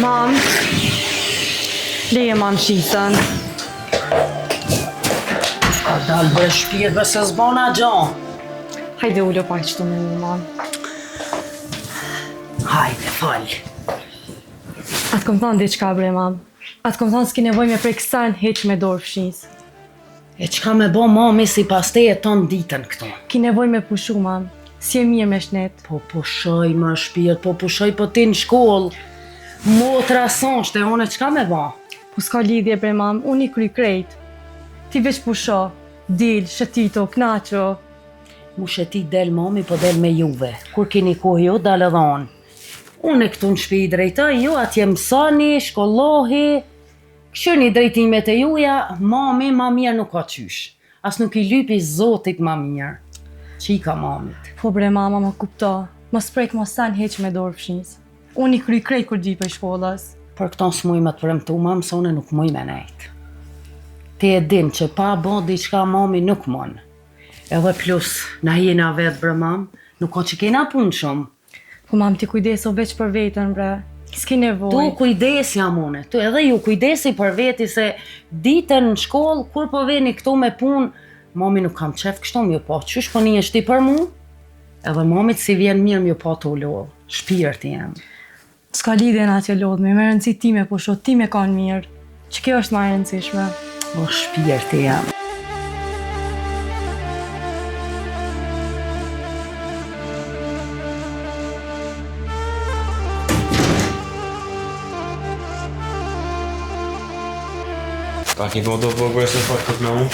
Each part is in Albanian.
Mam, leje mam shisën. Ka dalë bërë shpijet bë se zbona gjon. Hajde ullo pak qëtu me një, mam. Hajde, fal. Atë kom thonë diçka bre, mam. Atë kom thonë s'ki nevoj me prej kësajnë heq me dorë fshisë. E qka me bo mami si pas te e ton ditën këto? Ki nevoj me pushu, mam. Si e mirë me shnet. Po pushoj ma shpijet, po pushoj po ti në shkollë. Motra sonshte, une qka me ba? Po s'ka lidhje bre, mam. Unë i kry krejt. Ti veç pusho. Dil, shëtito, knaqo. Mu sheti del mami, po del me juve. Kur keni kohë ju, dalë edhe onë. Unë e këtu në shpi i drejtoj, ju atje mësani, shkollohi. Këshyni drejtimet e juja, mami ma mirë nuk ka qysh. As nuk i lypi zotit ma mirë. Qika mamit. Po bre, mama, më kupto. Mos prek mos san heq me dorë fshisë. Unë i kry krejt kur gji për shkollës. Për këto s'muj me të premtu, mamë, se une nuk muj me nejt. Ti e din që pa bo diçka mami nuk mon. Edhe plus, na jena vetë bre mamë, nuk ka që kena punë shumë. Po mam, ti kujdeso veç për vetën bre. S'ki nevoj. Tu kujdes jam une, tu edhe ju kujdesi për veti se ditën në shkollë, kur po veni këtu me punë, mami nuk kam qef kështu mjë po, qysh po një shti për mu? Edhe mamit si vjen mirë mjë po të lodhë, shpirti jam. S'ka lidhje në atje lodhme, me rëndësi ti me pusho, ti me kanë mirë. Që kjo është ma e rëndësishme. O shpirti jam. Pak një po do përgoj se pak këtë me unë.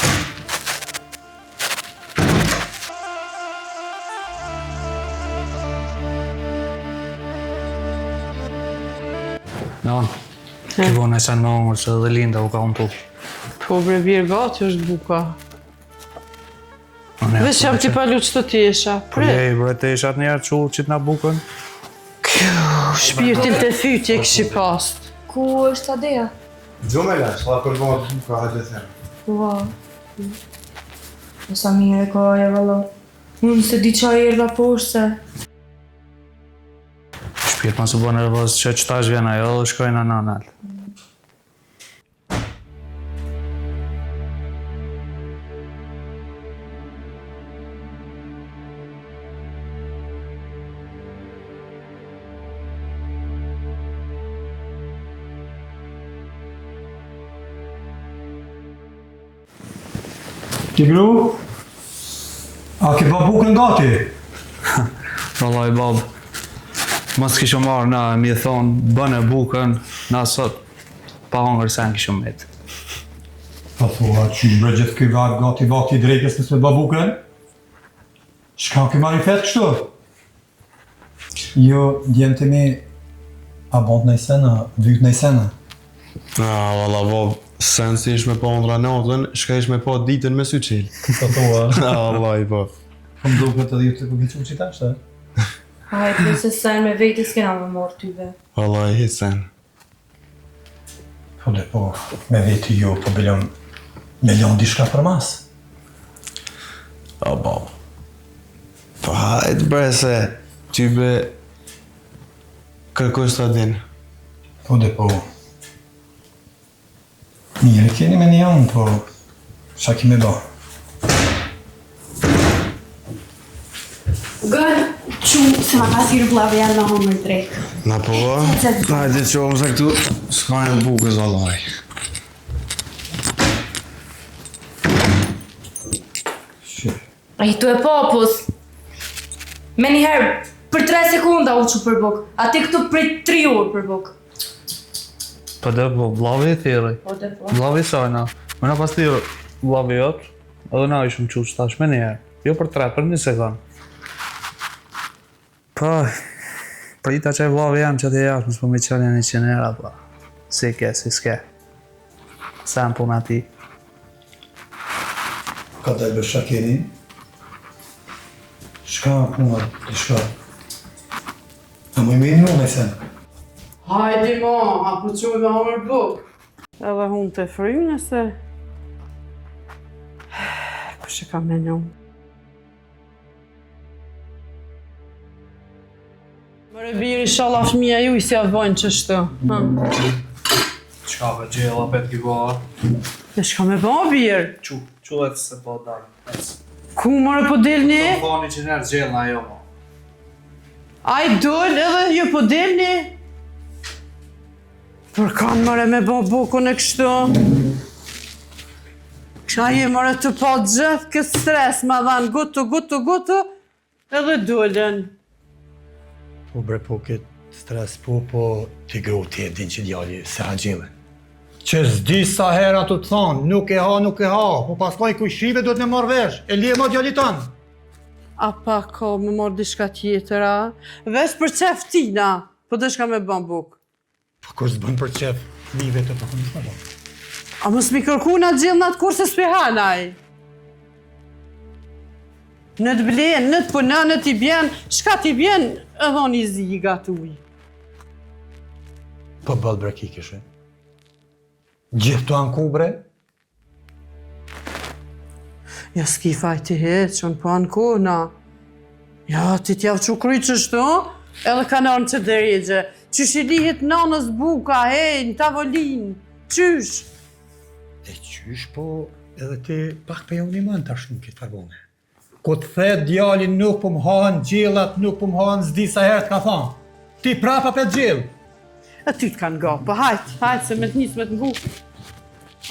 Nan, ki bo në sen me ongër që dhe Linda u ka unë tu. Po bre birë gati është buka. Vesh jam t'i palu që të t'jesha. Lej, bre, te ishat njerë që qitë na bukën. Shpirtin të fytje këshi past. Ku është Adeja? Gjume lash, la përgoj të buka hajde them. Ua. Sa mirë e ka e valla. Unë se di qa e erda poshtë se. Shpirt ma së bo nervoz që qëtash vjen ajo dhe shkojnë në nanal. Ti bru? A ke ba bukën gati? Rallaj, bab, mas kishë marrë na mi thonë, bëne bukën, na sot, pa hongër sen kishë metë. Pa thua, që bre gjithë këj varë gati vakti drejtës nësë me ba bukën? Shka ke marri fetë kështu? Jo, djemë të mi, a bont në i sena, vyt në i sena. Valla, bob, sen si ish me po ndra natën, shka ish me po ditën me sy qilë. Pa thua, Vallaj, po. po më duke të dhjë të këgjicu që ta shtë? Hajde, se sen me vejtë s'kena me morë tyve. Vallaj, hit sen. Po le po, me veti ju, po milion dishka për mas. O, bob. Po hajt bre se, ty be, kërkush të din. Po le po. Mirë keni me një janë, po qa ki me ba? Gërë, që se ma pas hirë vlavë janë në homër drejt. Na po, hajde që omë se këtu, s'ka një bukës vallaj. A i tu e popus. Me njëherë, për 3 sekunda u që për buk, a ti këtu për 3 orë për buk. Po dhe, po, vlavi e thiri. Po dhe po. Vlavi sajna. Me na pas thirë vlavi jotë, edhe na ishëm që qëtash me njerë. Jo për 3, për 1 sekund. Po, prita që e vlavi jam që të jashtë, mësë po me qëllja 100 euro, po. Si ke, si s'ke. Sa më puna ti. Ka të e bësha keni? Shka puna, shka? A mu i me një me sen? Hajdi ma, apo që me homër buk. Edhe hun të frymë nëse... Kështë e kam me një. Mëre biri inshallah fëmija ju i si avojnë qështu. Qka për gjela pet ki bëha? E shka me ba birë? Qulet se po dalë. Ku mërë po dilni? Po thoni që njerë gjela na jo, mo. A i dul edhe ju po dilni? Për kanë mërë me ba bukun e kështu? Qa je mërë të pa gjithë këtë stres, ma dhanë gutu, edhe dullen. Po bre po këtë stres po t'i groti e din që djali se ha gjile. Që s'di sa hera të thonë, nuk e ha, po paskaj kushive do t'ne marrë vesh, e li e ma djali tanë. A pa ka me marrë dishka tjetër, a? Vesh për qef tina, po dëshka me ban buk. Po kur s'bën për qef, mive të të këmë shma. A mos mi kërku në gjillë në atë kur se s'pi hanaj. Në të blenë, në të punë, në t'i bjenë, shka t'i bjenë, edhe unë i zi i gatuj. Po bëllë bre ki këshë. Gjithë të anku bre? Ja s'ki fajti heqën, po anku na. Ja, ti t'javë që kryt qështu, edhe kanarën që dërigje. Qysh i lihet nanës buka, në tavolinë, qysh? E qysh po edhe ti pak për javë një mënë tash në këtë farbone. Ko të the djalin nuk po më hanë gjellat, nuk po më hanë zdi sa herë t'ka thonë. Ti prapa për gjellë. E ty t'kanë ga, po hajtë, se me t'nisë me t'ngu.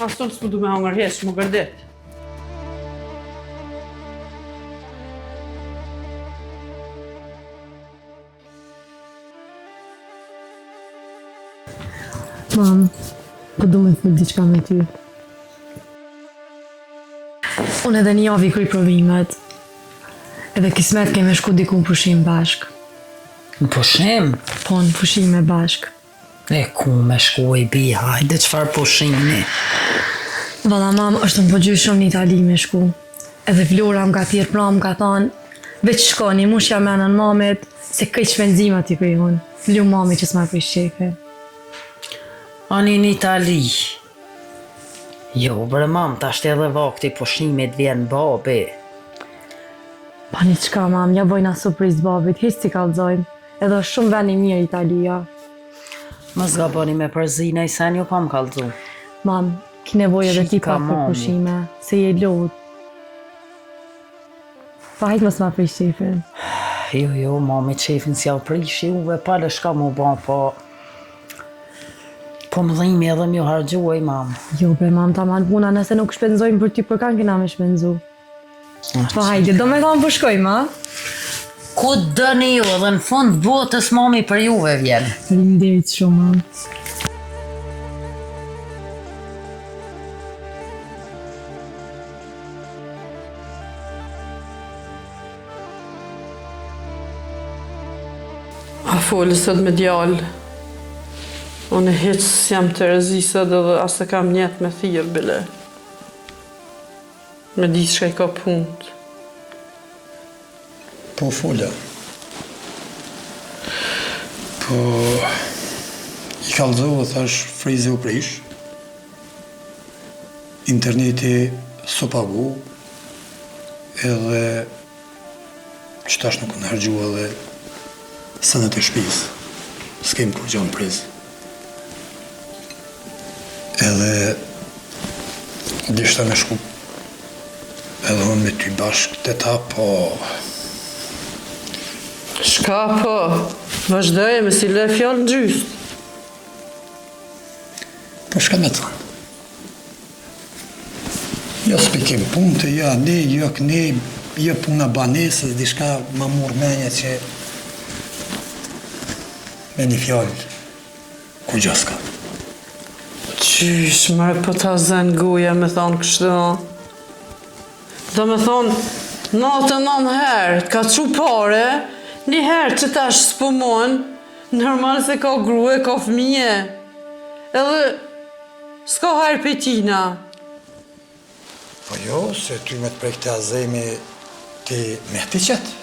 Ason s'mu du me hangër hesh, më gërdit. Mam, po du me thë diqka me ty. Unë edhe një javë i kryj provimet. Edhe kismet keme shku diku në pushim bashk. Në pushim? Po në pushime bashk. E ku me shku i bi, hajde qëfar pushimi? Valla mam, është më përgjy shumë në Itali me shku. Edhe Flora më ka tjerë pra më ka thonë, veç shkoni, mush jam menën mamit, se këj shpenzima t'i kryjun. Flu mami që s'ma për shqefe. Ani në Itali. Jo, bre mam, ta shte edhe vakti pushimit vjen babi. Pa një qka mam, ja bojna surpriz babit, hiç si kallzojmë. Edhe është shumë veni mirë Italia. Më zga bani me përzina i sen jo pa më kallzu. Mam, ki nevoj edhe ti Shika, pak për mami. pushime, se je lot. Pa hajt mos ma për shqefin. Jo, mami qefin si au prish juve, pale shka mu ban, po më dhimi edhe mjo hargjuaj, mam. Jo bre mam, ta man puna, nëse nuk shpenzojmë për ty, për kanë kena me shpenzu. Po hajde, do me thonë për shkojmë, a? Ku dëni ju, edhe në fund botës mami për juve vjen. Faleminderit shumë, mam. A folë sot me djallë. Unë hiç s'jam të rëzisët edhe asë kam njetë me thirë, bile. Me di shka i ka punët. Po fola. Po i kallëzohë, thash, frizi u prish. Interneti s'o pagu. Edhe që tash nuk në hargjua edhe sënët e shpis. S'kem kur gjonë priz. Edhe dishta me shku edhe unë me ty bashkë të ta, po Shka po? Vazhdoj me si le fjallë në gjystë. po shka me thënë. Jo s'pikim punë të ja, ne, jo këne, jo puna banesës, dishka ma murë menja që me një fjallë ku gjo s'ka. Qysh, mërë po ta zënë goja me thonë kështu. Do me thonë, 99 herë, ka qu pare, një herë që tash s'pumon, normal se ka grue, ka fëmije. Edhe s'ka herë për tina. Po jo, se ty me të prej këte azemi ti me ti qëtë.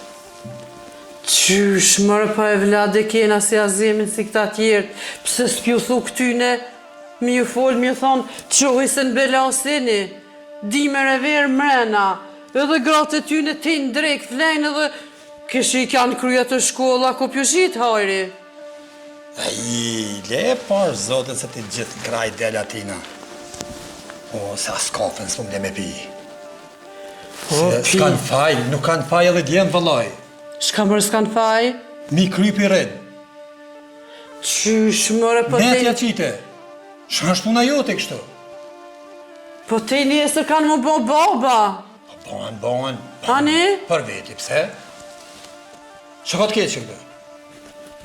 Qysh, mërë pa e vlade kena si azemin si këta tjertë, pëse s'pju thu këtyne, mi ju folë, mi ju thonë, qohi se në belasini, di me reverë mrena, edhe gratë e tyne ti në drejk, flejnë edhe, këshi i kanë kryja të shkolla, ku pjushit hajri. Le parë zote se ti gjithë graj del atina. O, se as kafen s'po m'le me pi. Se s'kan faj, nuk kanë faj edhe djemë vëllaj. Shka mërë s'kan faj? Mi krypi red. Qysh mëre po Netja te... qite. Shka është puna jote kështu? Po te njësër kanë më bo baba. Bon. Ani? Për veti, pse? Që ka të ketë që këtë?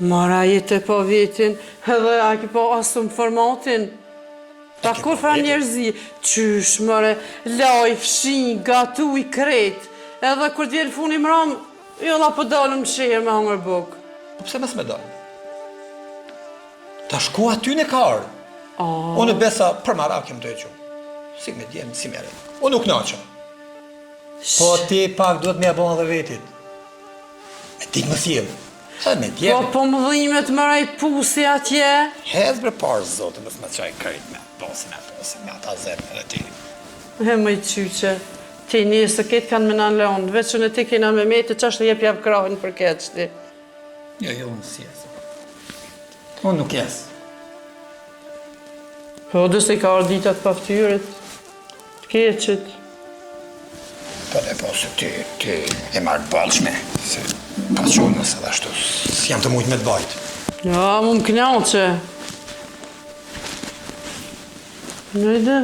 Mara jetë po vitin, edhe a ki po asëm formatin. Pa kur fra njerëzi, qysh mëre, laj, fshin, gatu i kret. Edhe kur t'vjen funi mram, jo la po dalëm shirë me hangër buk. Po pse mes me dalë? Ta shku aty në karë. Unë besa për mara kem të e që. Si me djemë, si mere. Unë nuk naqa. Po ti pak duhet me abon dhe vetit. Me tik më sjellë. Sa me djemë. Po më dhimet mëra i pusi atje. Hez bre parë zote, mësë me qaj kërit me posi, me ata zemë edhe ti. He më i qyqe, ti njësë këtë kanë me në lonë, veç unë e ti kena me me të qashtë jep javë krahin për këtë qëti. Jo, unë si jesë. Unë nuk jesë. Po, dëse i ka arditat paftyrit, të keqit. Po dhe po se ti e marrë balshme, se ka qonë nëse dhe ashtu, si jam të mujtë me të bajtë. Ja, mu më knaqe. Nëjde?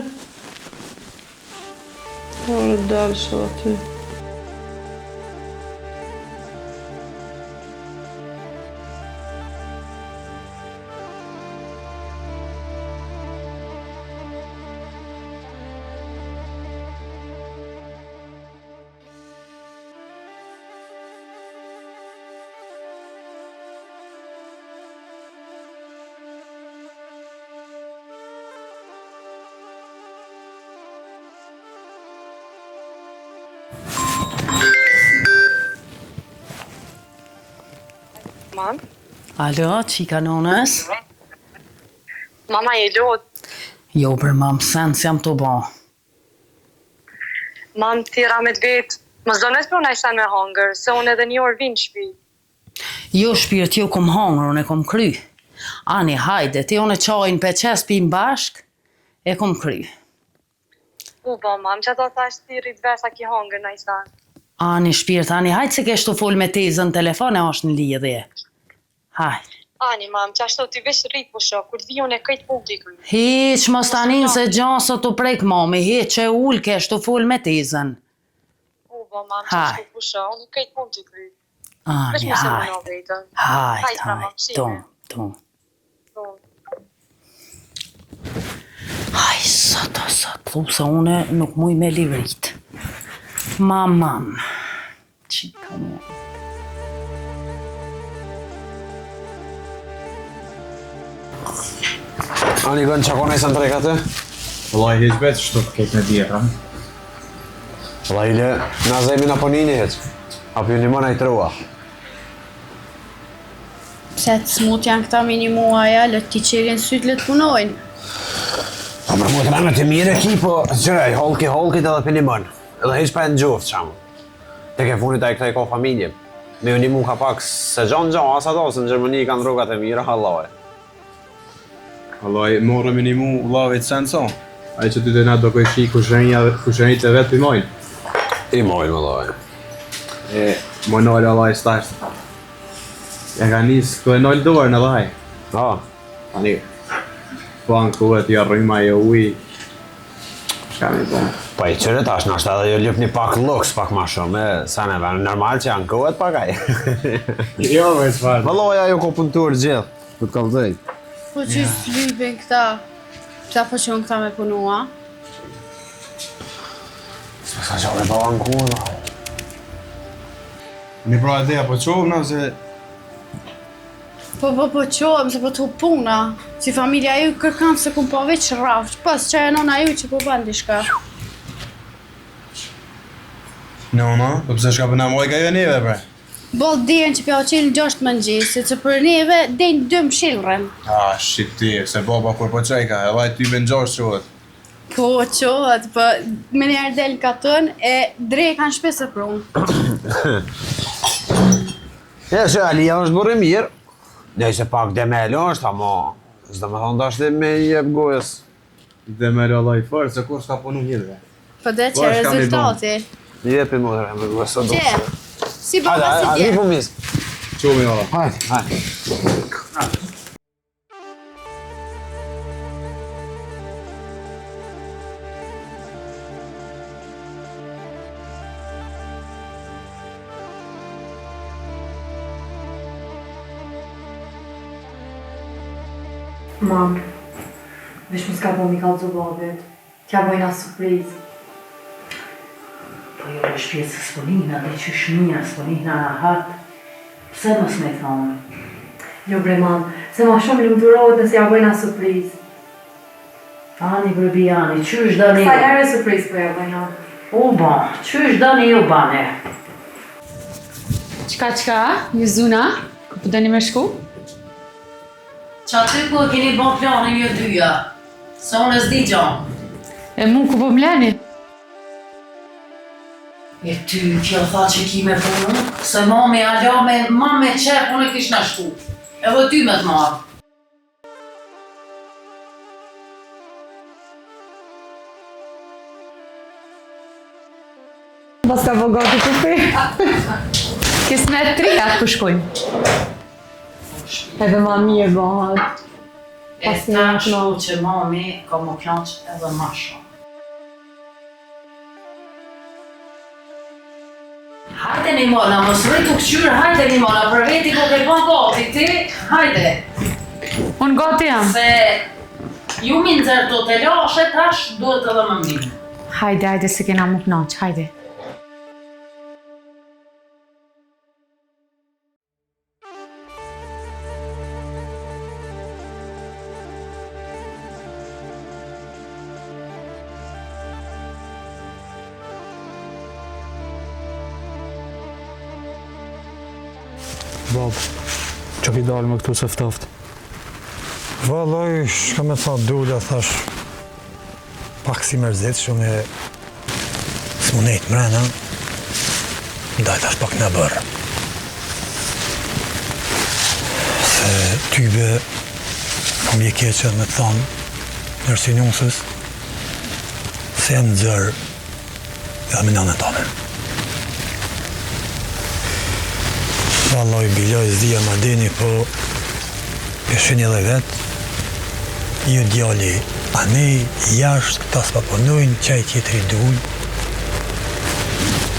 Ore dalë shë aty. Mam? Alo, qika nonës? Mama je lot. Jo, për mam, sen jam të ba. Mam, tira me të vetë. Më zonës për unë a me hangër, se unë edhe një orë vinë shpi. Jo, shpirt, jo kom hangër, unë e kom kry. Ani, hajde, ti unë e qajnë për qes pim bashk, e kom kry. Mam, që do të ashtë ti rritë vesa ki hangër në isan. Ani, shpirt, Ani, hajde se keshtu full me tezën telefon e është në lidhje. Hajde. Ani, mam, që ashtu ti vesh rritë po shok, kur t'vi unë e këtë publiku. Hiq, mos tanin se gjasë të prek mami, hiq që ullë keshtu full me tezën. Mam, që ashtu po shok, unë e këtë publiku. Ani, hajde. Hajde, ton. Haj, sot, thusa une nuk muj me livrit. Mam, qika mu. Ani gënë që kone isën të reka të? Vëllaj, heq betë shtu të kejt me djetra. Vëllaj, le, na zemi në ponini heq. Apo ju një mëna i trua. Pse të smut janë këta minimuaja, lë t'i qerin sytë lë t'punojnë. Po për mu të rënë të mire ki, po qëraj, holkit edhe për një mënë. Edhe heq pa e në gjuftë qamë. Te ke funit a i këta i ko familje. Me ju një mu ka pak se gjanë, asa do, se në Gjermani kanë drogat e mira, halaj. Vëllaj, morë minimu vlavit sen so. Ai që ty të na do kojshi kushenjit e vetë i mojnë. I mojnë, vëllaj. E, moj nëllë allaj stashtë. Ja ka nisë këto e nëllë dorë në dhaj. Tani, banku e t'ja rrima e uj. Shka mi bon. Po i qëre tash, nështë edhe ju ljëp një pak luks, pak ma shumë, sa neve, normal që janë kuhet pakaj. Jo, me s'farë. Vëlloja ju ko puntur gjithë, du të kalëzëj. Po që s'lypin këta? Psa po qënë këta me punua? S'pesa që me baban kuha. Një pra ideja po qovë na se... Po qohem se po t'hu puna. Si familja ju kërkan se kum po veç rafq, pas që e nona ju që po ban dishka. Nona, po pëse shka përna moj ka jo neve, bre? Bol dijen që pja o qenë 6 mëngjesi, që për neve dejnë 2 mshilren. Shqip ti, se baba kur po qajka, e vaj ty me në gjosh qohet. Po qohet, po me njerë del ka tën e drej kanë shpesë për unë. Ja, që Alia është burë mirë. Ne se pak demel është, ama s'do me thonë dashti me jep gojës. Dhe me lallaj fërë, se kur s'ka punu njëve. Po dhe që rezultati. Jepi motër, me gojës së do. Që? Si baba si Hajde, dje? po mis. Qumi olla. Hajde. Mam, veç më s'ka po mi kalëzu babet. T'ja bojna surprizë. Po jo është pjesë së sponina, dhe që shmija sponina në hatë. Pse mos me thonë? Jo bre mam, se ma shumë lumëturohet nëse ja bojna surprizë. Ani brebi ani, qysh dani Sa ju? herë surprizë po ja bojna. U ban, qysh dani ju bane? Qka, ju zuna? Ku po doni me shku? Qa ty ku e keni bon planin ju dyja? Se unë s'di gjanë. E mu ku po mleni? E ty kjo tha që ki me punu, se mami ala me mame qep, unë e kish në shku. Edhe ty me të marë. Pas ka po gati të fi. Kismet 3 atë ku shkojnë. Edhe ma mirë bëhat. E ta shku që mami ka më knaq edhe ma shumë. Hajde një mola, mos rritu këqyrë, hajde një mola, për veti ku ke bon gati ti, hajde. Unë gati jam. Se ju mi nëzër do të lashe tash, duhet edhe më mirë. Hajde, se kena më knaq, hajde. Bab, që ki dalë me këtu se ftoftë? Vallaj, shka me tha dulja, thash, pak si mërzit, shumë e s'munejt mrena, ndaj thash pak në bërë. Se tybe, kam je keqet me të thonë, nërsi njësës, se jam nëzër edhe me nënën tonë. Vallaj, biloj zdia ma dini, po peshin edhe vetë, ju djali anej, jashtë, këta s'pa punojnë, qaj tjetëri dull.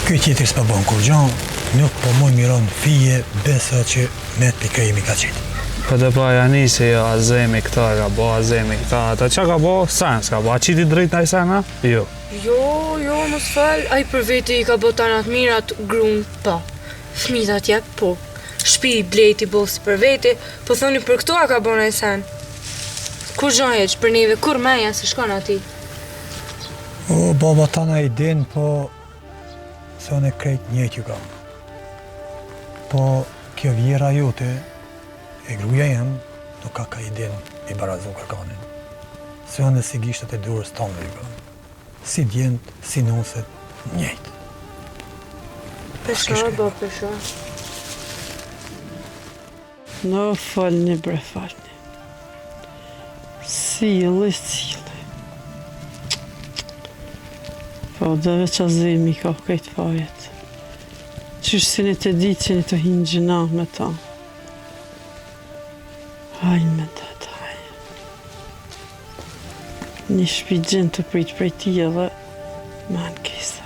Ky tjetëri s'pa bon kur gjan, nuk po moj miron fije, besa që me të pikëjimi ka qitë. Po dhe pa janë se jo, azemi këta ka bo, azemi këta, ata që ka bo, sen s'ka bo, a qiti drejt në i sena? Jo. Jo, mos fal, ai për vete i ka botanat mirat grun, pa. Fmitat jep, po. Shpi i blejti bosi për vete, po thoni për këtu a ka bona e sen. Kur gjon heq, për neve, kur meja se shkon ati? O, baba tana i din, po se unë e krejt njët ju kam. Po kjo vjera jote, e gruja jem, nuk ka i din i barazu kërkanin. Se unë e si gishtët e durës tonë ju kam. Si djent, si nuset, njët. Pesha, bo, pesha. Në falni bre, falni. Sili. Po, dhe veç azemi ka këtë fajet. Qysh si një të ditë që një të hinë gjina me ta. Hajnë me të hajnë. Një shpi gjenë të prit prej ti edhe me në kesa.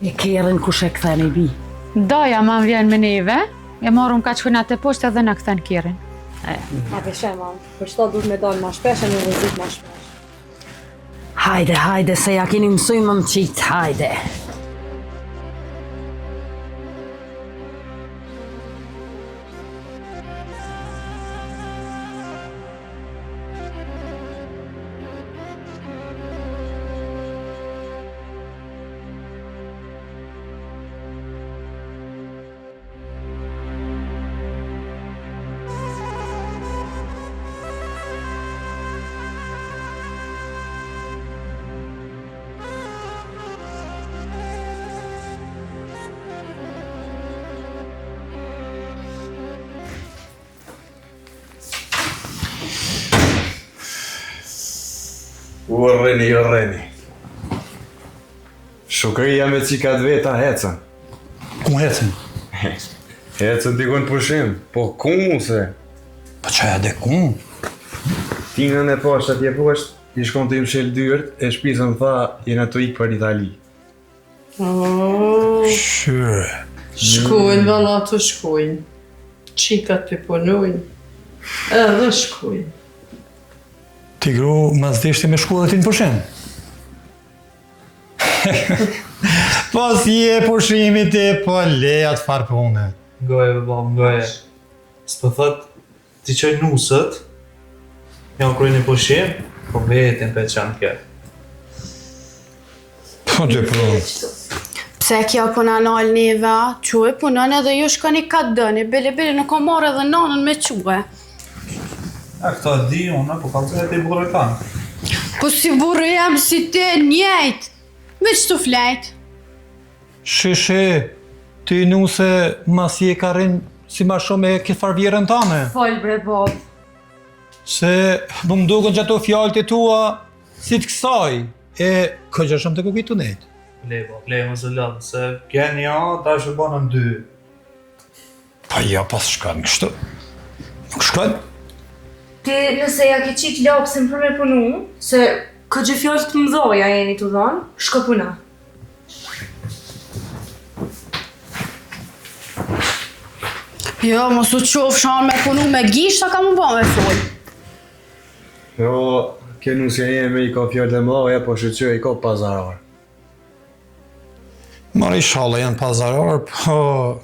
E kerën kush e këthen i bi. Daja ma vjen me neve, e marrëm ka qëna të poshtë edhe në këthen kirin. Ma peshe, mam. Për shto duhet me dalë ma shpesh e me vëzit ma shpesh. Hajde, se ja keni mësuj më më qitë, hajde. Urreni. Shukëria me cikat veta hecën. Ku hecën? Hecën dikon pushim, po ku se? Po qaja dhe ku? Tingën e poshtë atje poshtë, i shkon të im shel dyrt, e shpisën tha, jena të ikë për Itali. Shyre. Shkojnë, valla të shkojnë. Qikat të punojnë. Edhe shkojnë. Ti gru, mas deshti me shku dhe ti në pushim? Pas je pushimi ti, po leja të farë pune. Goje, bab, goje. S'po thot, ti qoj nusët, janë krujnë një pushim, po vetin për qanë kje. Po të provë. Pse kjo puna nalë neve, quaj punon edhe ju shkoni ka dëni, bili nuk o marrë edhe nanën me quaj. A këta di unë, po kam të e burë tanë. Po si burë jam si ti njejt, veç të flejt. Shishe, ti nuse mas je ka rinë si ma shumë e këtë farvjerën tane. Fol bre bob. Se më mdukën që ato fjallët e tua si të kësaj, e këgjë shumë të kukit të nejtë. Le, më zë lëdhë, se kjen ja, ta është bënë në 2. Pa ja pas shkanë kështu. Nuk shkanë? Ti nëse ja ke qik lapsin për me punu, se këtë fjallë të mdoja jeni të dhanë, shko puna. Jo, mos u qof shanë me punu me gisht, sa ka më ba me fol. Jo, kjo nusja jeme i ka fjallë të mdoja, po shqyqyë i ka pazarar. Mara i shala janë pazarar, po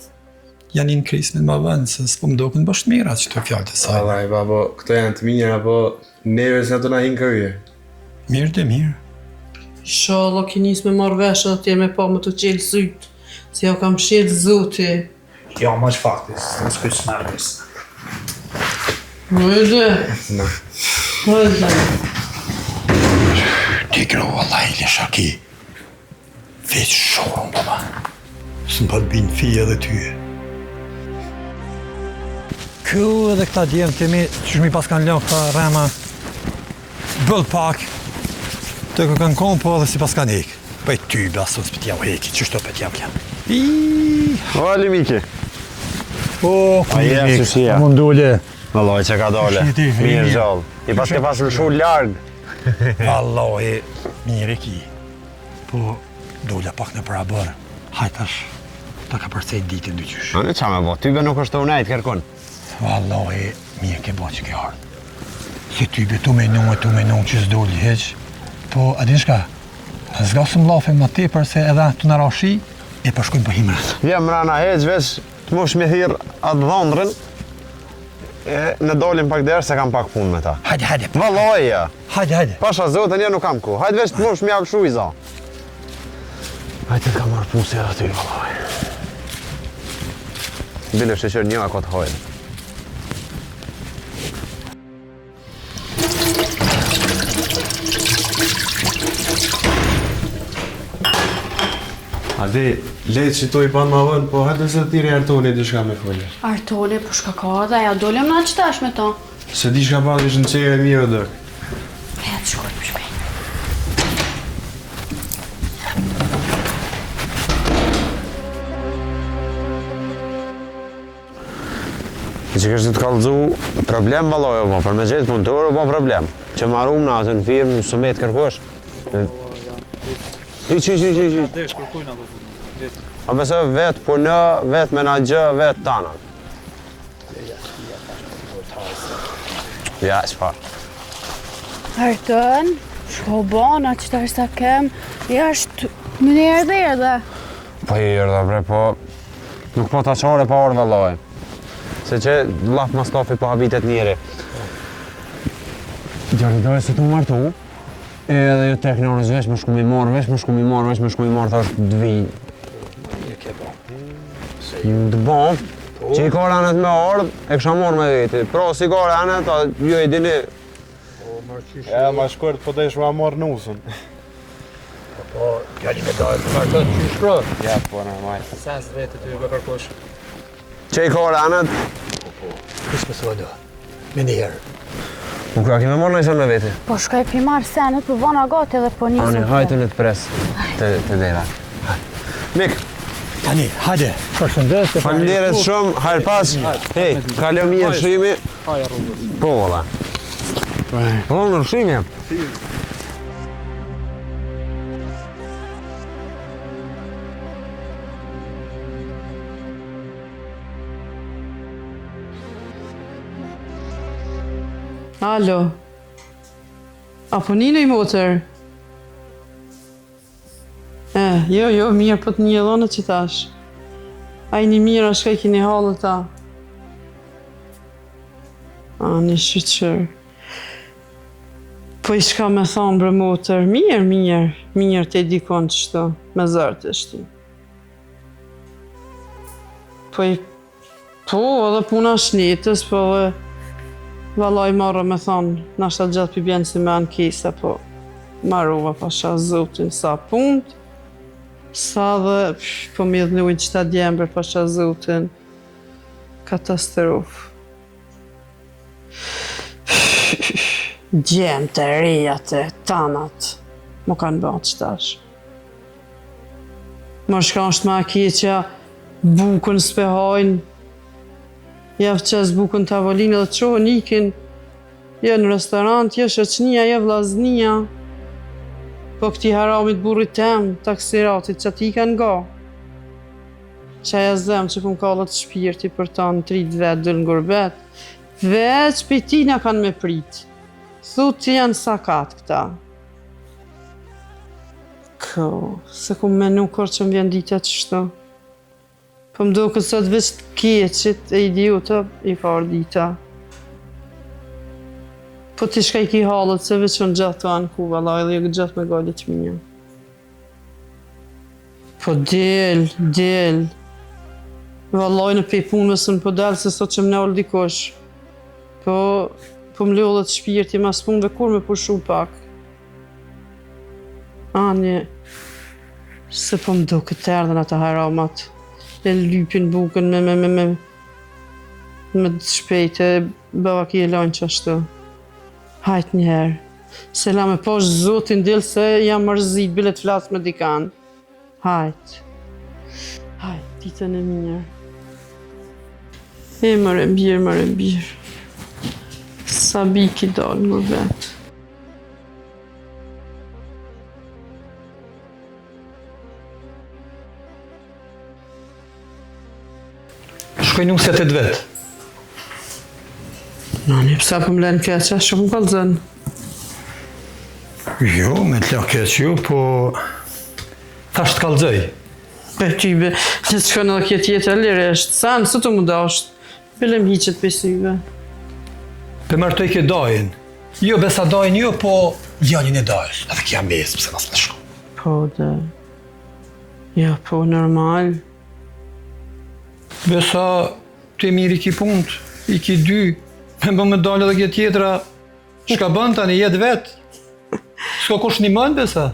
janë në krismin ma vënd, se s'po mdukën bështë mira që të fjallë të saj. Allaj, babo, këto janë të mirë, po neve se ato na hinë kërje. Mirë dhe mirë. Shala ki njës me marrë veshë atje me pa më të qelë sytë, se ja kam shqelë zoti. Ja, më që faktis, në s'kyç snarkis. Mëjde. Mëjde. Ti gro, Allah i lesha ki. Veç shorën, baba. Së më pat binë fija dhe ty. Kjo edhe këta djemë të mi, që shmi pas kanë lënë këta rema, bëll pak, të kanë konë po edhe si pas kanë ikë. Pa i ty, basot, s'pe t'ja u heki, që shto pe t'ja u kja. O, Limiki. O, ku je, Limik, sushia. mundule. Valloj që ka dole, mirë gjallë. I pas ke pas lëshu largë. Valloj, mirë e ki. Po, dole pak në pra bërë. Hajtash, ta ka përcejt ditin dy qysh. Në qa me bo, tybe nuk është të unajt kërkun. Valloj, mirë ke bo që ke ardhë. Se tybe tu me nu që s'dolli heq. Po, adin shka, s'ga së mlafim ma tepër se edhe të në rashi, e përshkojmë për himrat. Vjem rana heq, veç të mosh me thirë atë dhondrën, në dolim pak derë se kam pak punë me ta. Hajde. Valloj, ja. Hajde. Pasha zotën, ja nuk kam ku. Hajde veç të mosh me jakë shu i za. Hajde ka marrë punë se aty, valloj. Bile shqeqër një ako të hojnë. Adi, lejtë që to i panë ma vënd, po hajtë se tiri Artoni dishka me folje. Artoni, po shka ka dhe ja dolem na qëtash me ta. Se dishka pa vishë në qeje e mirë o dëk. Ja të shkoj për shpejt. Që kështë të kallëzu, problem valloj o po, për me gjithë punëtor o po problem. Që marum në atë në firmë, në sumet kërkosh. Iq. A besë vetë punë, vetë menagjë, vetë tana. Ja, s'pa. Arton, shko bona që ta është ta kem, jashtë më një erdhe. Po i erdhe bre, po nuk po ta qare pa orë valloj. Se që laf mas kafi pa habitet njeri. Gjari dojë se të më martu, edhe ju teknonës veç më shku mi marë, thash të vijnë. Të bon, që i kore anet me ardhë, e kësha morë me veti. Pro, si kore anet, ju e dini. E, ma shkurt po desh ma marë nusën. Po, kjali me dojë të martën që shkrot. Ja, po, normal. Sens vetë të ju kërkosh. Që i kore anet? Kështë me së do, me njerë. Nuk ka kime marrë nëjse me veti. Po shkoj pi marrë senet, po vana gati edhe po njësë. Ani, hajtë në të pres. Të dera. Mik, Tani, hajde, përshëndes. faleminderit shumë, hajrë pas. Hej, kalo mirë shimi. Po, valla. Po, në shimi. Alo. Apo një motër? Jo, mirë, po të një dhone që tash. A i një mirë, a shka i kini halë ta. A, një shqyqër. Po i shka me thonë bre motër, mirë të i dikon që shto, me zërë të shti. Po edhe puna shnitës, po edhe valaj marrë me thonë, nashta gjatë pi bjenë si me anë kisa, po marruva pasha zotin sa punt, sa dhe po mi dhe ujnë qëta djember pasha zotin, katastrofë. Gjemë të rejat e tanat, më kanë bënë qëtash. Më shka është ma keqja, bukën s'pehajnë, javë qes bukën tavolinë dhe qohën ikin, je në restorant, je shëqnia, je vlaznia, po këti haramit burrit tem, taksiratit që ti kanë ga. Qaja zem që pëm kallët shpirti për ta në 3 vetë dëllë në gurbet, veç për ti nga kanë me prit. Thut që janë sakat këta. Se ku menu kërë që më vjen dita që shto. Po më do kësot veç të keqit e idiota i ka ardita. Po ti shka i ki halët se veç në gjatë të anë ku valaj dhe jë gjatë me gallit minja. Po del. Valaj në pej punës në po delë se sot që më nalë dikosh. Po më lodhët shpirti mas punëve kur me pushu pak. Anje, se po më do këtë erdhen ata haramat. E lypin bukën me të shpejtë, bava ki e lojnë që ashtu. Hajt njëherë. Se la me posh zotin dilë se jam mërzit, bilet flasë me dikan. Hajt, ditën e mirë. E mërë mbirë. Sa biki dalë më vetë. Shkoj nuk se 8 vetë. Nani, pësa për më lenë keqa, shumë më kalëzën. Jo, me të lë keq jo, po... Thash të kalëzëj. Për tybe, në të shkën edhe kjetë jetë e lirë eshtë, sanë, së të më dashtë, pëllem hiqet për syve. Për mërtoj ke dajin. Jo, besa dajin jo, po djalin e dajës. Edhe kja mesë, pëse mas me shko. Po, dhe... Ja, po, normal. Besa, të e mirë i ki punët, i ki 2. Me bë me dalë edhe kje tjetra, shka bënë tani, jetë vetë. Shka kush një mënë, besa?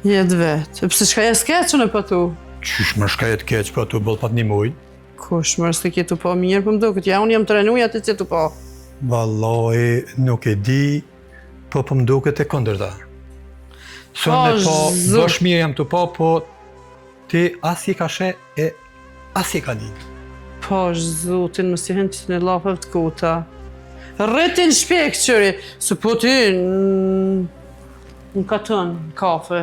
Jetë vetë. E pëse shka jesë keqën e pa tu? Qysh më shka jetë keq, pa tu bëllë pat një mujë? Kush më rështë të kjetu pa mirë, për më do këtë, ja unë jam trenuja të kjetu pa. Vallaj, nuk e di, po më do këtë e këndërta. Së me po, bësh mirë jam të pa, po ti as je ka she e as je ka ditë. Po, zotin, më si hënë që në lafëv të kota. Rretin shpek, qëri, se po ti në katën, në kafe.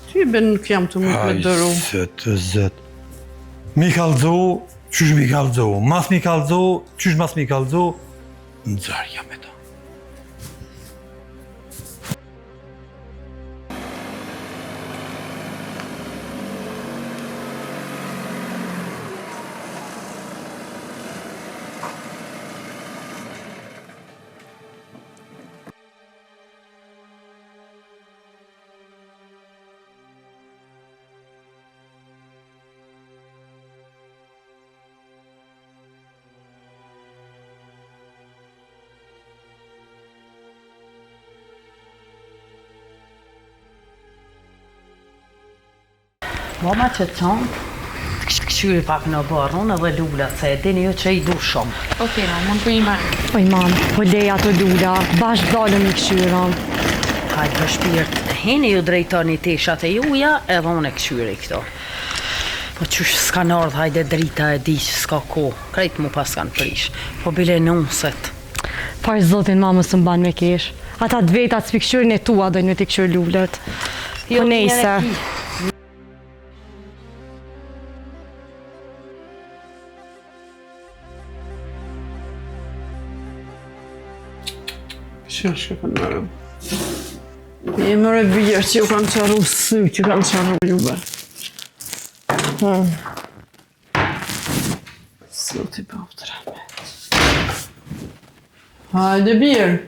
Ty ben nuk jam të mund me dëru. Zët. Mi kalëzo, qysh mi kalëzo. Mas mi kalëzo, qysh mas mi kalëzo. Në zërë jam e ta. Mama që të thonë, këshyri pak në barë, unë edhe lula the, dini jo që i du shumë. Okej, mund po i marr. Oj, mam, po leja të lula, bashkë dalëm i këshyra. Hajde për shpirt, heni ju drejtoni teshat e juja, edhe unë e këshyri këto. Po qysh s'kan ardhë, hajde drita e di që s'ka ko, krejt mu pas kanë prish, po bile nunset. Farë zotin mamës të mban me kesh. Ata të vetat s'pi këshyrin e tua dojnë me t'i këshyr lullët. Po nejse. Shë kanë mërëm. E mërë e bjerë që ju kanë qaru sy, që kanë qaru juve. Sot i pa u të ramet. Hajde bjerë.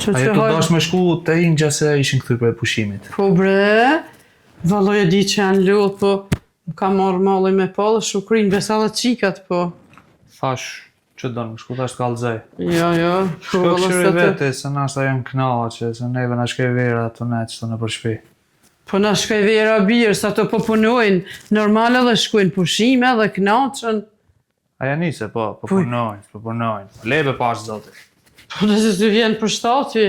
Ajo të dash me shku të ingja se ishin këthyr për e pushimit. Po bre, valoj e di që janë lullë, po më ka marrë malli me palë, shukrin, besa dhe qikat, po. Thash, që do në shku tash të kalëzaj. Jo, Shko këshyri vete, se nashta janë knaqe, se neve në shkej vera të ne që të në përshpi. Po në shkej vera birë, sa të po punojnë, normal edhe shkujnë pushime edhe knaqen. Aja nise, po punojnë. Lebe pas zotit. Po nëse të vjenë për shtati.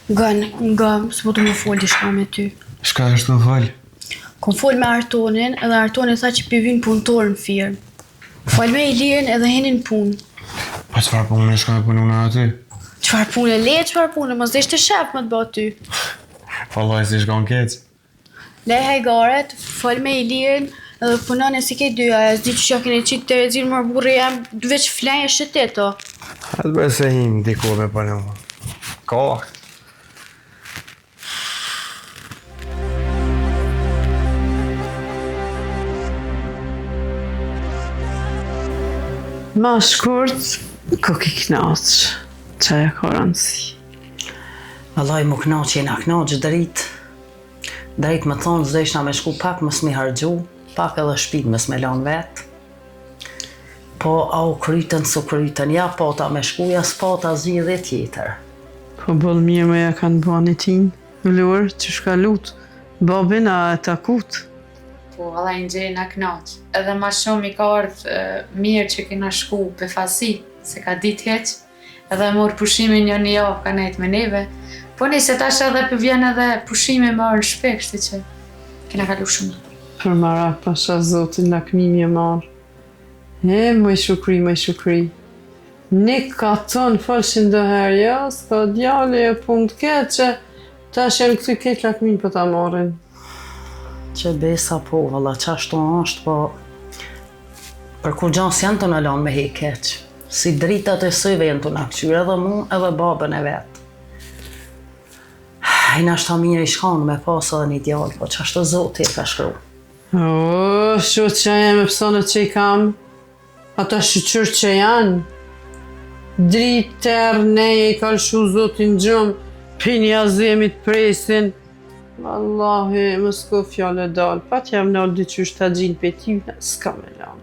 Nga, s'po të më folë di shka me ty. Shka është të falë? Kom folë me Artonin, edhe Artonin tha që pi vinë punëtorë në firmë. Falë me Ilirin edhe henin punë. Pa qëfar punë e shka me punu në aty? Qfar punë e le, qfar punë, mos dhe ishte shef më të bë ty. Faloj si shka në kecë. Le hajgaret, falë me Ilirin, edhe punon e si ke dyja, e s'di që keni qitë të rezirë më burë jam, veç flenje shëteto. Atë bërë se him diko me për në më. Ka. Ma shkurt, kuk i knaqë, që e ka rëndësi. Vallaj mu knaqë, jena knaqë dritë. Drejt më thonë, zdo ishna me shku pak mës mi hargju, pak edhe shpit mës me lanë vetë. Po, au krytën, su krytën, ja pota me shkuja, s'pota zhjidhe tjetër. Po bëllë mirë me ja kanë bani tinë, vëllur, që shka lutë, babin a e takut. Po, alla i nxeri na knaq. Edhe ma shumë i ka ardhë mirë që kena shku për fasi, se ka ditë heq. Edhe morë pushimin një javë ka nejtë me neve. Po se tash edhe për vjen edhe pushimi më arë në shpek, shti që kena kalu shumë. Për marak pasha zotin lakmimi e marë. E, më i shukri. Nik ka tonë falshin dëherë, ja, s'ka djali e punë të ketë që tash janë këty ketë lakmin për ta marrin. Që besa po, valla, qashtu është, po për kur gjanë s'janë të në lanë me hekeq. Si dritat e syve janë të në këqyre edhe mu edhe babën e vetë. I nashtë ta mirë i shkanë me pasë edhe një djallë, po qashtu zoti e ka shkru. O, shu që e me pësonët që i kam, ata shqyqyr që janë. Dritë tërë neje i kalëshu zotin gjumë, pinja zemit presin. Wallahi, më s'ko fjallë e dalë, pa t'jam nalë dyqysh të gjinë për ty, s'ka me lanë.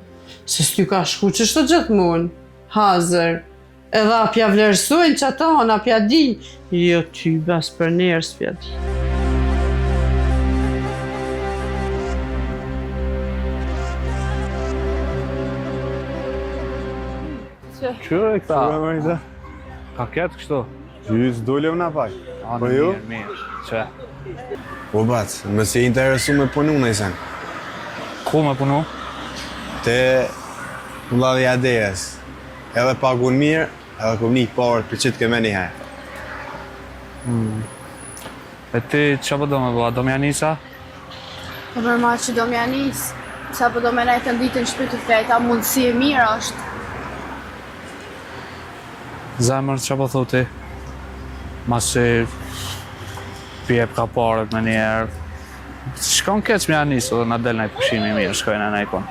Se s'ty ka shku që shtë gjithë mund, hazër. Edhe apja vlerësojnë që ata anë apja dinë. Jo ty, bas për njerës pja dinë. Qërë e këta? Ka ketë kështu? Gjys, dolem na pak. Po jo? Mirë, që? Po bat, më si interesu me punu në i sen. Ku me punu? Te vladhja deres. Edhe pagun mirë, edhe kom një parë për që të keme një herë. E ti që po do me bëha, do me janisa? Po normal që do m'ja nisë, sa po do me nejtë në ditën shpytë fejta, mundësi e mirë është. Zemër, që po thu ti? Masi pjep ka parët me njerë. Shkon keq me janisë dhe na del nëjtë pushimi mirë, shkojnë e nejkon.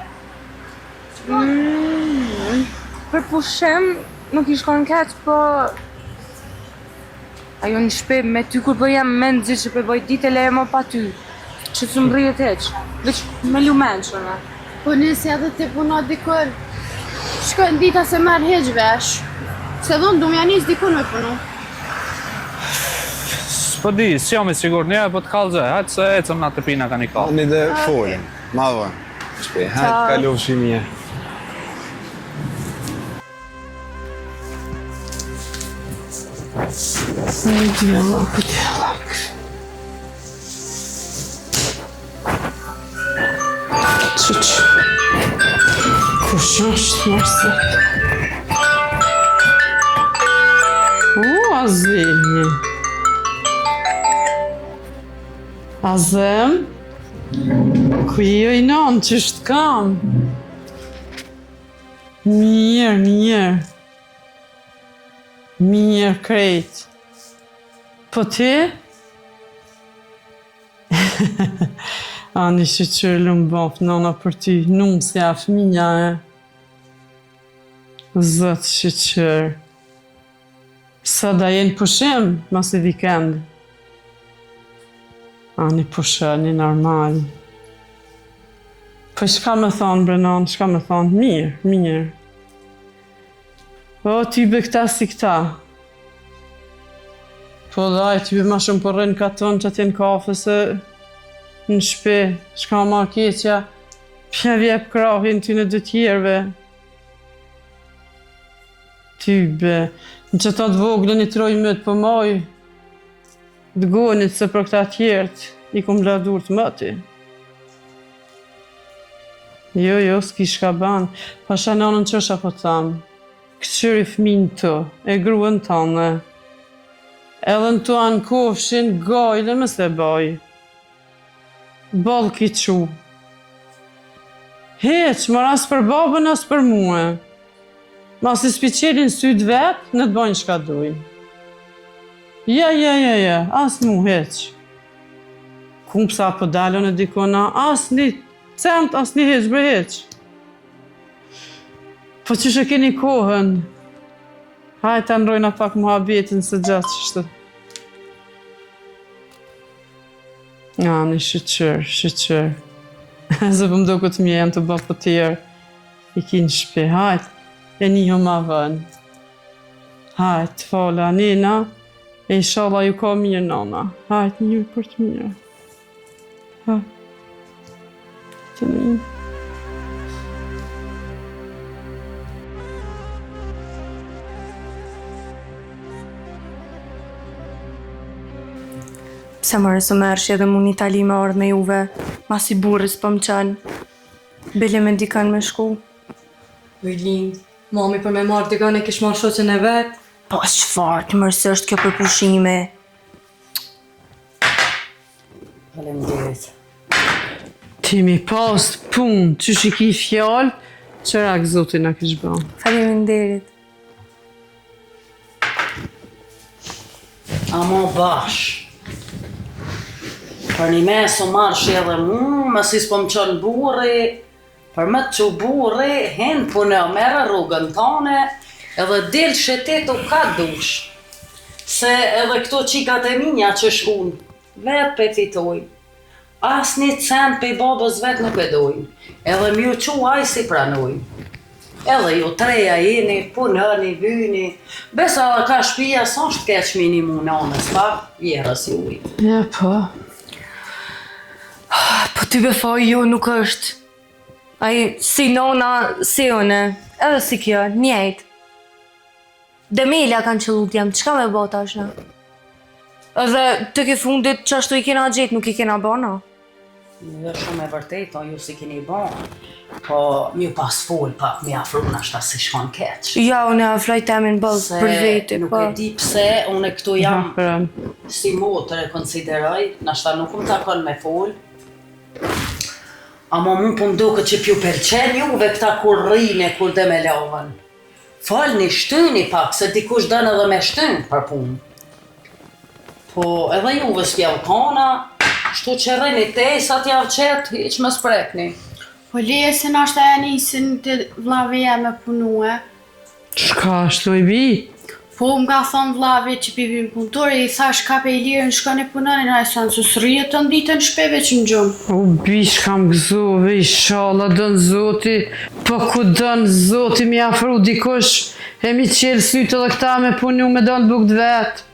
Për pushim, nuk i shkon keq, po... Ajo një shpe me ty kur për jam me në gjithë që për bëjt ditë e leje më pa ty. Që të më rrijet heq, veç me lumen që në. Po nësi edhe ti punot dikur, shkojnë dita se merë heq vesh. Se dhonë du m'ja nisë dikur me punu. s'po di, si jam i sigurt, një po të kallëzoj, hajtë se ecëm na të pina ka një kallë. Një dhe folim. Ma vën. Shpe, hajtë kalofshi mje. Kush është Marcel? Azemi. Azem? Ku jo i non, qështë kam? Mirë. Mirë krejt. Po ti? Ani shqyqyrë lëmbaf, nona për ty, numë si a fëminja e. Zëtë shqyqyrë. Sa da jenë pushim, mas i vikend. Ani pushani normal. Po shka me thonë, Brenon, shka me thonë? Mirë. O, ty be këta si këta. Po daj, ty be ma shumë përrejnë ka tonë që atjen kafe se në shpe, shka ma keqja, pja vjep krahin ty në dy tjerve. Ty be, në që ta të voglën i troj mëtë për maj, të gonit se për këta tjertë, i kom ladur të mëti. Jo, s'ki shka banë, pasha nanën qësha po thamë, këqyri fëmin të, e gruën tënë, edhe në të anë kofshin, gajle më se baj. Balë ki qu. Heq, mar as për babën, as për muë. Mas i spiqerin sytë vetë, në të bajnë shka dojnë. Ja, as mu heq. Kumë pësa për dalën e dikona, as një cent, as një heq, bre heq. Po që shë keni kohën, hajtë anrojna pak muhabetin se gjatë qështë. Ani shqyqër. Zë për mdo këtë mjenë të bëpë të tjerë, i kinë shpe, hajtë, e një ma vënë. Hajtë, fala, nina, e inshallah ju ka mirë nana. Hajtë, një për të mirë. Hajtë, të një. Pse mërë së mërshje edhe mu një tali me ardhë me juve, mas i burris për më qenë. Bile me dikan me shku. Vejlin, mami për me marrë dikan e kish marrë shoqen e vetë. Po, qëfar të mërës është kjo për pushime? Faleminderit. Ti mi pas punë, që shiki fjallë, qërak zotin a kish banë. Faleminderit. Amo bash. Për një mesë o marshi edhe mu, mësi s'po më qënë burri, për më të që burri, hen punë merë rrugën tane, edhe del shetet o ka dush. Se edhe këto qikat e minja që shkun, vetë pe fitojnë. As një cent pe i babës vetë nuk e dojnë, edhe mju që aj si pranojnë. Edhe ju treja jeni, punëni, vyni, besa dhe ka shpia, sa është keq minimum në anës, pa, jerës ju ujtë. Ja, po. Po ty befa jo nuk është. Ai si nona, si une, edhe si kjo, njejt. Demelja kanë qëllu t'jem, qka me bota është në? Edhe të ke fundit që ashtu i kena gjetë, nuk i kena bona. Jo shumë e vërtet, o ju si keni bon, po mju pas full pak mi afrun ashta si shkon keq. Ja, unë e afroj temin bëllë për vete, nuk e di pse, unë këtu jam si motër e konsideroj, nashta nuk më takon me full. Ama mu po mduket që pju pëlqen juve këta kur rrine, kur dhe me lavën. Falni, shtyni pak, se dikush dënë edhe me shtynë për punë. Po edhe juve s'pjav kana, shtu që rrini tesat javë qetë, hiq më sprekni. Po leje se nashta e nisin të vllaveja me punue. Shka ashtu i bi? Po më ka thonë vllave që pivim punëtori, i thash ka pe i lirë në shkone punonin, a i sanë su sërjet të nditën shpeve që në gjumë. O bish kam gëzove, i shala dënë zoti, po ku dënë zoti mi afru dikush, e mi qelë sytë edhe këta me punu me dalë bukët vetë.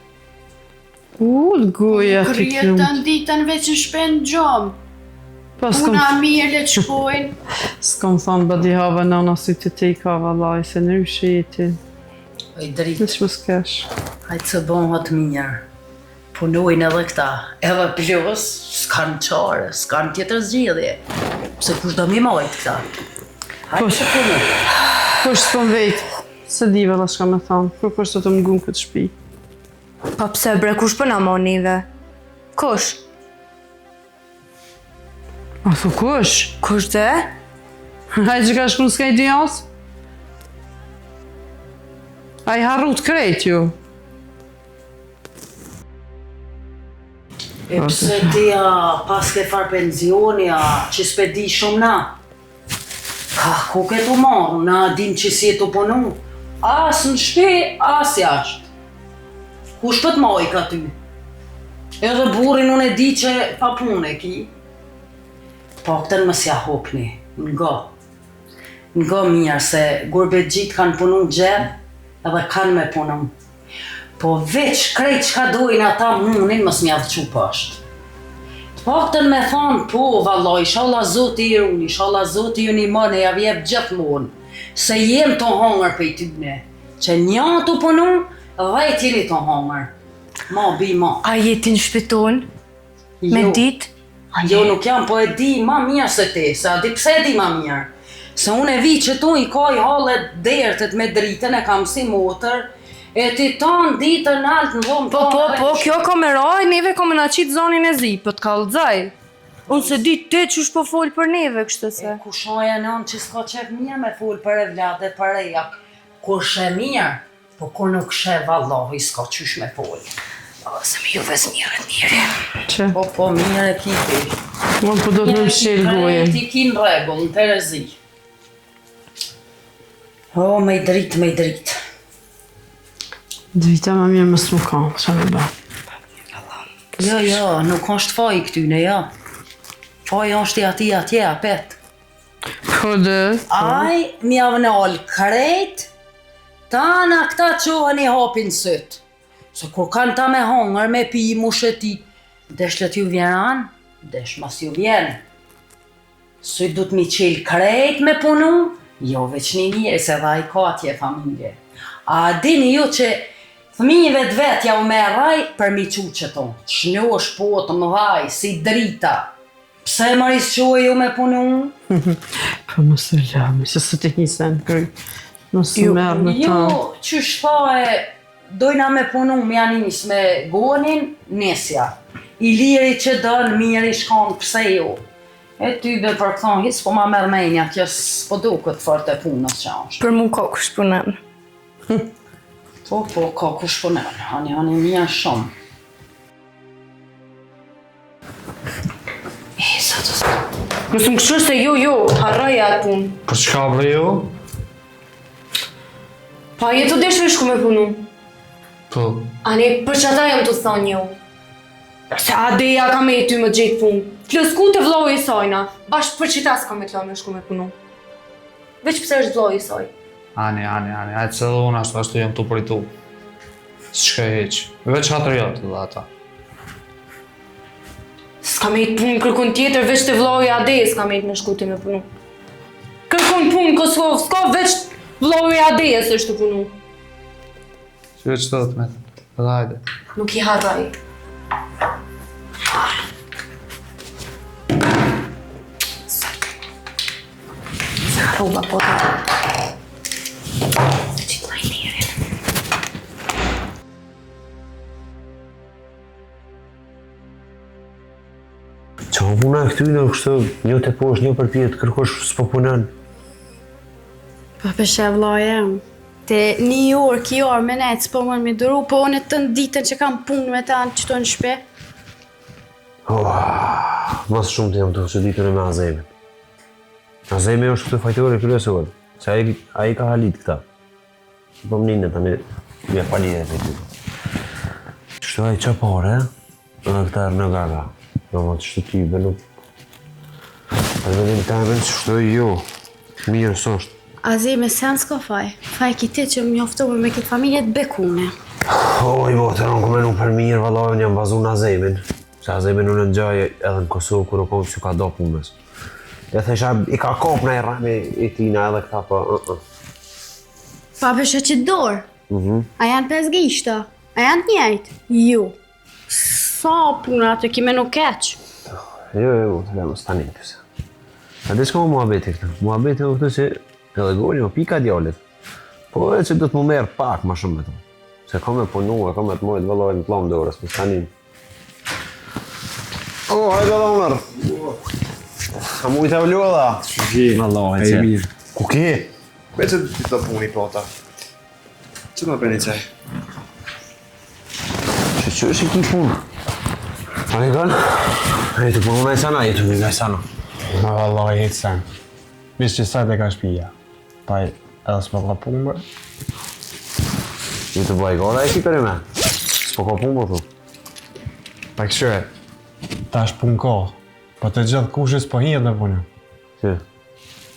Goja ti Kryet kjo. të nditën veç në shpen gjomë. Pa Puna mirë le të shkojnë. s'kom thonë badi hava nana si të te i ka valaj, se në ryshe jeti. I dritë. Në që më s'kesh. Hajtë se bon hëtë mirë. Punojnë edhe këta. Edhe plus, s'kan qare, s'kan tjetër zgjidhje. Pse kush do mi majtë këta? Hajtë se punoj. Kush s'kom vejtë, se di valla shka me thonë, kur kush të të mgun këtë shpi. Pa pse bre, kush për na monive? Kush? A thu kush? Kush dhe? Hajtë që ka shku në s'ka i dy jasë? A i harrut krejt ju. E pse ti pas ke far penzioni, që s'pe di shumë na? Ku ke tu marrë, na dim që si e tu punu? As në shpi, as jashtë. Kush pët majk aty? Edhe burin unë e di që pa punë e ki. Po këtën më s'ja hopni, nga. Nga mirë se gurbet gjitë kanë punu gjep edhe kanë me punu. Po veç krejt që ka dojnë ata munin mës mja vëqu pashtë. Të paktën me thonë, po vallaj, inshallah zoti i unë, inshallah zoti ju një mëne ja vjep gjithmonë, se jem të hongër për i tyne, që një të punu dhe e tjeni të hongër. Ma bi ma. A jeti në shpiton? Me dit? Jo nuk jam, po e di ma mirë se ti, se a di pse e di ma mirë. Se unë e vi që tu i kaj hallet dertet me dritën e kam si motër, e ti tanë ditën altë në dhomë Po, kjo kameraj, neve kam në qitë zonin e zi, po t'ka lëdzaj. Unë se di ti që po folë për neve, kështë se. Kushaja nënë që s'ka qef mirë me folë për e vlad dhe për e jak. Kur shë mirë, po kur nuk shë vallahi s'ka qysh me folë. Se mi juve s'mirët njëri. Që? Po, mirë e kiti. Unë po do të më mshirë goje. Ti ki në regull, në Terezi. O, me i dritë. Drita më mirë më s'mu ka, që me ba. Jo, nuk është faj këtyne, ja. Faj është i ati atje, apet. Po dhe? Aj, mi avnall krejt, ta në këta qohën i hapin sët. Se kur kanë ta me hongër, me pi, musheti, deshlet ju vjen anë, desh mas ju vjen. Sët du t'mi qelë krejt me punu, jo veç një njëri se dha i ka atje familje. A dini ju që fëmijëve të vetja u merraj për mi quqe tonë. Shnjosh po të më dhaj, si drita. Pse maris qoj ju me punu? Po më së lami, se së të hisen kry. Nësë merë me ta. Jo, që shpa e dojna me punu, më janë njës me gonin, nesja. I liri që dënë, mirë i shkanë, pse jo. E ty be për këthonë, hisë po ma mërmenja, kjes po do këtë fort e punës që është. Për mu ka kush punen. Po, ka kush punen, hani mija shumë. Sa të së. Nësë më këshur se jo, harraj atë punë. Për çka bre jo? Pa jetu desh me shku me punu. Po. Ani, për që ata jam të thonë jo. Se adeja ka me ty më gjithë punë. Plus ku të vloj i sajna, bashkë për qita s'ka me t'la me shku me punu. Veç pëse është vloj i saj. Ani, hajtë se dhe unë ashtu jam të pritu. S'ka heq. Veç hatër dhe ata. S'ka me të punë kërkun tjetër, veç të vloj i adeja s'ka me të me shku ti me punu. Kërkun punë Kosovë, s'ka veç vloj i adeja se është të punu. Që veç të dhe edhe hajde. Nuk i harraj. Rruga po të. Se qitë laj njerin. Qa më puna e këtyne kështë një të poshtë, një për pjetë, kërkosh s'po punen. Po përshë vlaje. Te një orë, kjo orë me nejtë s'po mërë me duru, po unë të në ditën që kam punë me ta në qëto në shpe. Mas shumë të jam të kështë ditën e me Azemin. Azemi është këtë fajtore kryesor, se a i ka halit këta. Po më njënë të me falit e të ty. Qështu a i qa pare, edhe këta erë në gaga. Në më të shtu tybe nuk. A dhe një të ebën që shtu e jo, mirë sështë. Azemi sen s'ka faj. Faj ki ti që më njoftohme me këtë familje të bekune. Oj, bote, unë ku menu për mirë, valla, unë jam bazu në Azemin. Se Azemin unë në gjaj edhe në Kosovë, kur u konë që ka do punës. Ja thesha, i ka kop në i rami i tina edhe këta, po... Pa përshë që dorë. A janë 5 gishta? A janë të njajtë? Ju. Sa puna të kime nuk keq? Jo, të vemë, s'ta një pëse. A dhe s'ka mu muhabeti këta? Muhabeti u këtë që edhe goni o pika djallit. Po edhe që do të mu merë pak ma shumë me to. Se ka me punu, e ka me të mojtë vëlloj në plomë dorës, për s'ta një. Hajde dhe unër! Ka mujtë e vlu edhe? Allah, e mirë. Ku ke? Me që ti të puni plota. Që më përni qaj? Që është i ki punë? A një kanë? E të punu me i sana, jetu një nga i sana. Allah, e jetë sen. Bisë që sajt e ka shpija. Pa edhe s'po ka punë bërë. Një të bëj gara e ki për i me? S'po ka punë bërë thu? Pa këshyre, ta është punë ka. Po të gjithë kushës po hijet në punë. Që?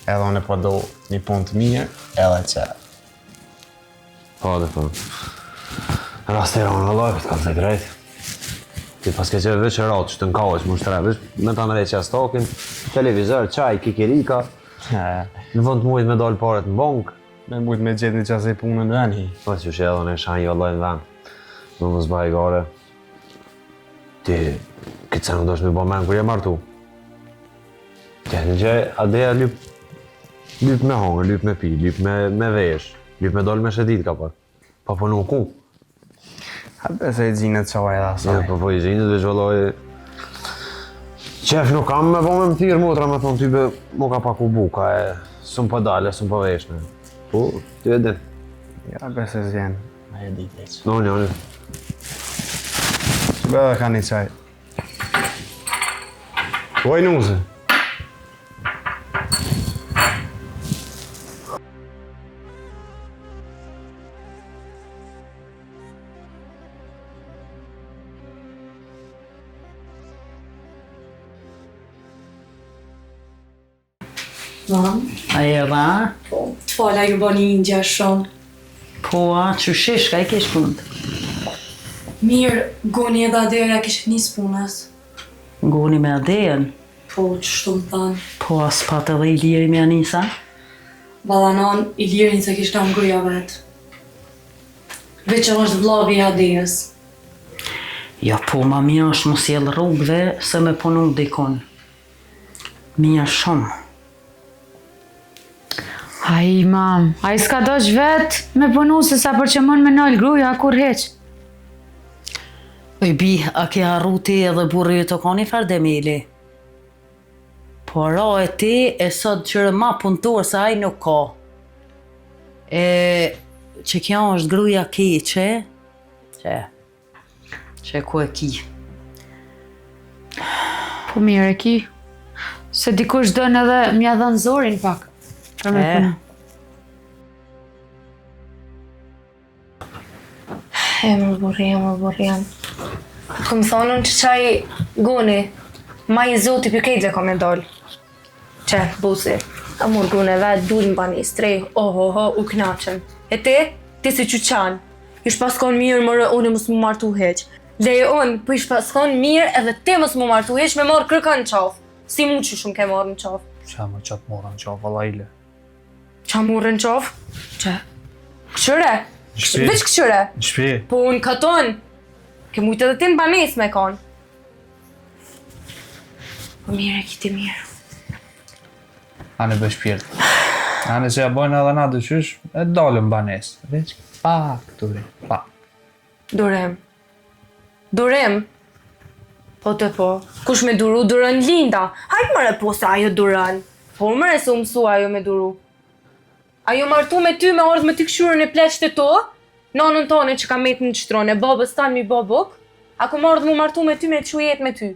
Edhe unë po do një punë të mirë, edhe që. Po, dhe po. Rastera unë Allah, këtë kanë të drejtë. Ti pas ke qeve veç e ratë që të nkavës më shtre, veç me të nërejtë që stokin, televizor, qaj, kikirika, në vënd mujt me dalë paret në bankë. Me mujt me gjithë një qasë i punë në veni. Po që shë edhe në shanjë vëllaj në vend. Në më zbaj gare. Ti, këtë se në dosh me bo menë kër je martu. Ti, në gjë, adeja lyp me hongër, lyp me pi, lyp me vesh, lyp me dalë me shedit ka pak. Pa po nuk ku. Ha bese i gjinët qaj edhe asaj. Po i gjinët veç vëllaj. Qef nuk kam me po me më thirë motra me thonë ty be mo ka pak u buka e sëm pa dalë, sëm pa veshme. Po, ty e din. Ja bese zjenë, me e dit eq. No, një. Që be dhe ka një qaj. Oj nuze. Mam? A e dha? Po, të fala ju bani një gja shumë. Po, që shish, ka i kesh punët? Mirë, goni edhe adera kishë njës punës. Goni me adejen? Po, që shtu më thanë. Po, as pat edhe i liri me Anisa? Balanon, i lirin se kishtë tam gruja vetë. Veç është vllavi i adejës. Ja, po, ma mija është mos jelë rrugëve se me punu dikon. Mija shumë. Ai, mam, ai s'ka doq vetë me punu se sa për që mën me nalë gruja, kur heq. Oj, bi, a ke harru ti edhe burri ju të ka një fardemili? Po, ra e ti e sot qërë ma punëtor se ai nuk ka. Që kjo është gruja ki, që ku e ki. Po mirë e ki, se dikush dënë edhe mja dhënë zorin pak. Për me punu. Emër burri. Këmë thonë unë që qaj goni, ma i zoti për kejtë dhe ka me dollë. Që, busi, a mur grune vetë, dullin ba një strej, u knaqen. E ti si që qanë, ish paskon mirë mërë unë mësë mu martu heq. Leje unë, për ish paskon mirë edhe ti mësë mu martu heq me marë kërkan në qafë. Si mu që shumë ke marë në qafë? Qa më qatë mora në qafë, valla ile. Qa murë në qafë? Që? Këshyre? Veç këshyre? Në shpi? Po unë katon. Ke mujtë edhe ti në banes me kanë. Po mire, kiti mirë. Anë bëj shpirtë. Anë që ja bojnë edhe na dëqysh, e dalëm banes. Veç pak, duri, pak. Durem. Po të po. Kush me duru, durën Linda. Hajtë mëre po se ajo durën. Po mëre se u mësua ajo me duru. Ajo martu me ty me ardhë me ty këshurën e pleqët e to, nanën tane që ka metë në qëtrone, babës tanë mi babuk, ako ardhë mu martu me ty me që jetë me ty.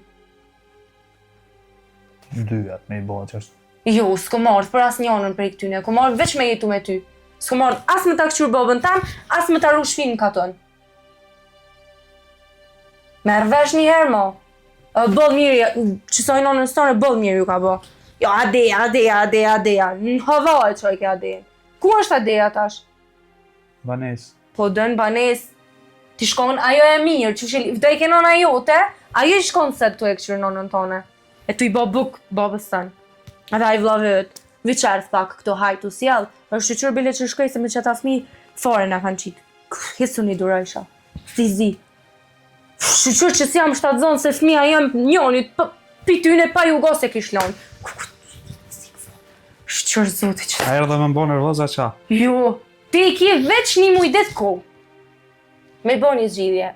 Dyat me i bëha që është. Jo, s'ko ardhë për as njanën për i këtyne, ko ardhë veç me jetu me ty. S'ko ardhë as me ta këshur babën tanë, as me ta ru shpinë katon. Merë vesh një herë, mo. Bëllë mirë, qësoj nanën stane, bëllë mirë ju ka bo. Jo, adeja, në havaj qoj ke adeja. Ku është adeja tash? Banes. Po dënë banes, Ti shkon, ajo e mirë, që vdekje nona jote, ajo i shkon se tu e këshirë nonën tone. E tu i bo buk babës tënë. Edhe a i vlavët, viqerë pak këto hajtu sjellë, është shqyqyr bile që shkoj se me që ta fmi fare në kanë qitë. Hisu një durajsha, si zi. Shqyqyr që si jam shtatë zonë se fmija jam njonit, pityne pa ju gose kish lonë. Shqyqyr zoti që... A erë dhe me mbo nervoza qa? Jo, ti i kje veç një mujdet ko. Me bo një zgjidhje.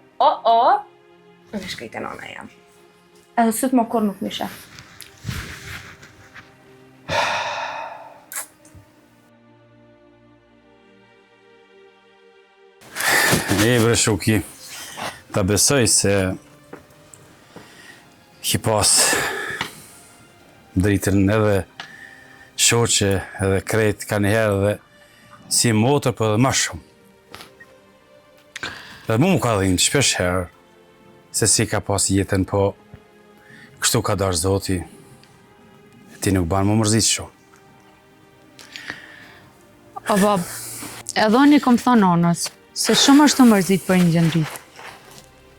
Në shkejt e nona jam. Edhe sëtë më kur nuk mishe. Bre Shuki, ta besoj se ki pas dritën edhe shoqe edhe krejt ka njëherë dhe si motër për edhe ma shumë. Dhe mu ka dhinë shpesh herë se si ka pas jetën, po kështu ka darë Zoti, ti nuk banë më mërzit shumë. O bab, edhe unë i kom thonë nonës, se shumë është të mërzit për një gjendrit.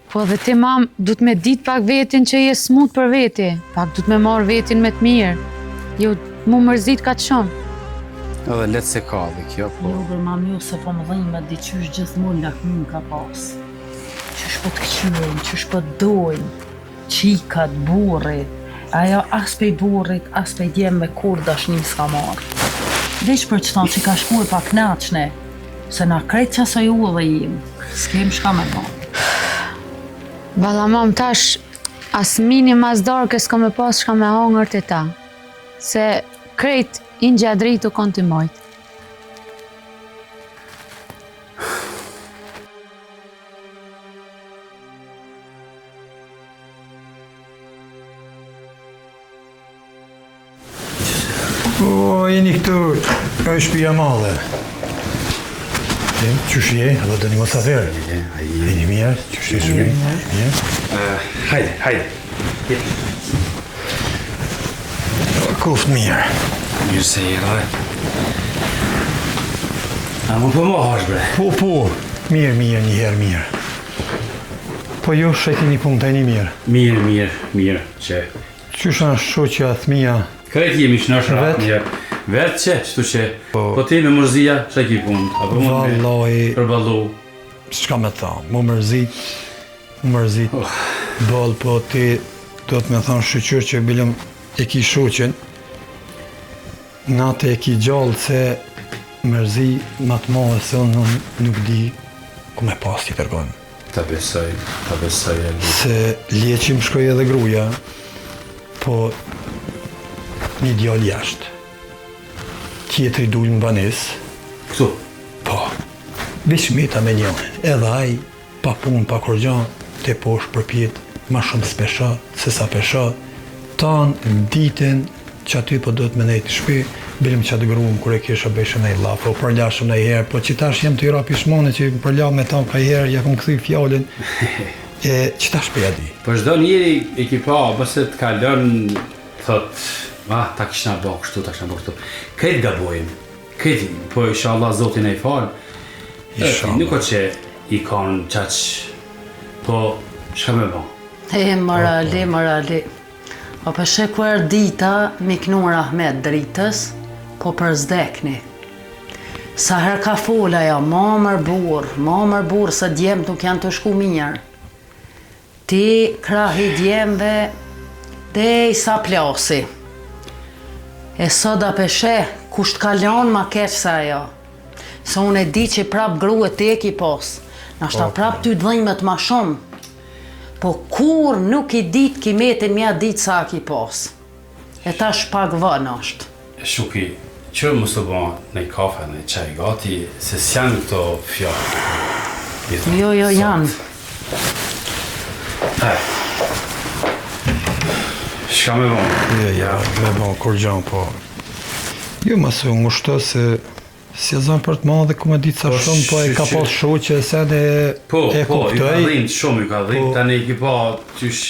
Po dhe ti mam, du të me dit pak vetin që je smut për veti, pak du të me marrë vetin me të mirë, jo mu mërzit ka të shumë. Edhe letë se ka dhe kjo, po... Jo, bër mam jo se po më dhejnë me diqysh gjithmonë lakmin ka pas. Qysh po të këqyrin, qysh po të dojnë, qikat, burrit, ajo as pej burrit, as pej djem me kur dashnim s'ka marrë. Veç për që thonë që ka shku e pa knaqne, se na krejt qasoj u dhe jim, s'kem shka me ba. Valla mam tash, as minim as darke s'ka me pas shka me hongër të ta, se krejt in gjadrit u kontimojt. O, jeni këtu, ka i shpia madhe. Qysh je, edhe do një mos aferë. Jeni mirë, qysh je shpia? Mirë. Hajde. Kuft mirë. Mirë se jera dhe. A më po më hash, bre? Po, mirë, njëherë mirë. Po ju sheti një punë të një mirë. Mirë, që... Qysh është shoqja, thmija? Krejt jemi shnëshra, mirë. Vetë që, qëtu që, po ti me mërzia, që ki punë? Apo më me përballu? S'ka me tha, më mërzit, bol, po ti do të me thonë shqyqyr që bilëm e ki shoqen, natë e ki gjallë se mërzi ma të madhe se unë nuk di ku me pas t'i tërgonë. Ta besoj e lu. Se lieqim shkoj edhe gruja, po një djallë jashtë. Tjetëri dulë në banes. Këtu? Po. Veç meta me njënë. Edhe aj, pa punë, pa korgjan, te posh përpjet, ma shumë s'pesha, se sa pesha. Tanë ditën që aty po do të me nejtë shpi, bilim që atë grumë kër e kisha beshë nej la, po përlashëm nej herë, po që tash jem të i rapi shmone që përla me ta ka herë, ja kom këthy fjallin, që tash përja di. Po shdo njeri e ki pa, bëse të kalën, thot, ta kishna bo kështu, ta kishna bo kështu. Këtë gabojmë, po inshallah Zotin e i falë. Nuk o që i kanë qaq, po shka me bo? Morali. O përshe kër dita miknur Ahmet dritës, po për zdekni. Sa her ka fola ja, ma mër burë, se djemë nuk janë të shku mirë. Ti krahi djemëve, dhe i sa plasi. E soda përshe, kusht kalon ma keq sa ajo. Se unë e di që prap gru e te ki pos. Nashta prap ty dhëjmet ma shumë. Po kur nuk i dit ki metin mja dit sa ki pos. E ta shpak vën është. Shuki, që më së bo në i kafe, në i qaj gati, se s'janë këto fjallë. Jo, janë. Shka me bon? Me bon, kur gjanë, po. Jo, mësë u ngushto se si e zonë për të madhe ku me ditë sa shumë, po e ka pas shoqe se dhe e kuptoj. Po, ju ka dhimt shumë, ju ka dhimt, tani i ki pa qysh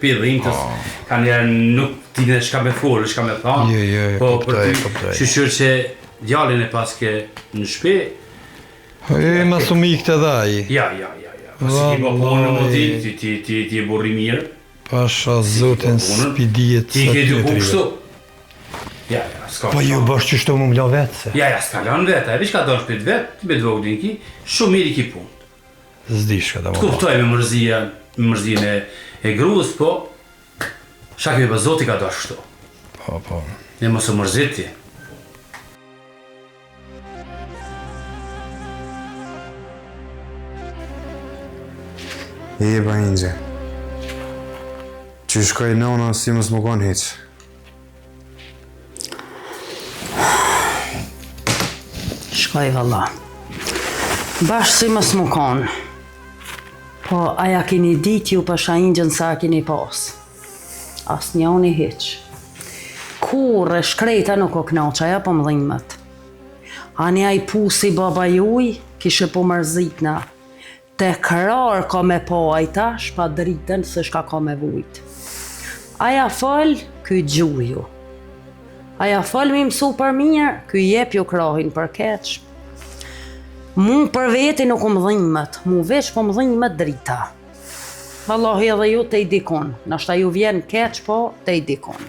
pi dhimtës, ka njerë nuk ti dhe shka me folë, shka me thanë. Po, për ty, shqyqyr që djallin e paske në shpi. Mësë u mikë të dhaj. Ja. Si ki po punën më ti e burri mirë. Pasha zotin s'pi dijet Ti ke dy punë kështu. Ja, s'ka. Po ju bësh qështu më mla vetë se. Ja, s'ka lanë vetë, e vi shka donë shpit vetë, ti me dvoglin ki, shumë mirë i ki punë. Zdi shka da më Të kuptoj me mërzien e gruës, po, shak me zoti ka dosh kështu. Po. Ne mos e mërzit ti. Ba Inge. Që shkoj nona si mos më konë heq. Shkoj valla. Bashkë si mos më konë. Po aja kini dit ju pasha Ingjën sa kini pas. As njoni heq. Kur e shkreta nuk o knaqaja po më dhimët. Ani a I pusi baba juj, kishe po mërzitna. Te krar ka me po a I tash, pa dritën se shka ka me vujt. Aja fal, kuj gjuju. Aja fal mi mësu për mirë, kuj jep ju krahin për keq. Mu për veti nuk më dhimët, mu veç po më dhimët drita. Wallahi edhe ju te I dikon, nashta ju vjen keq po te I dikon.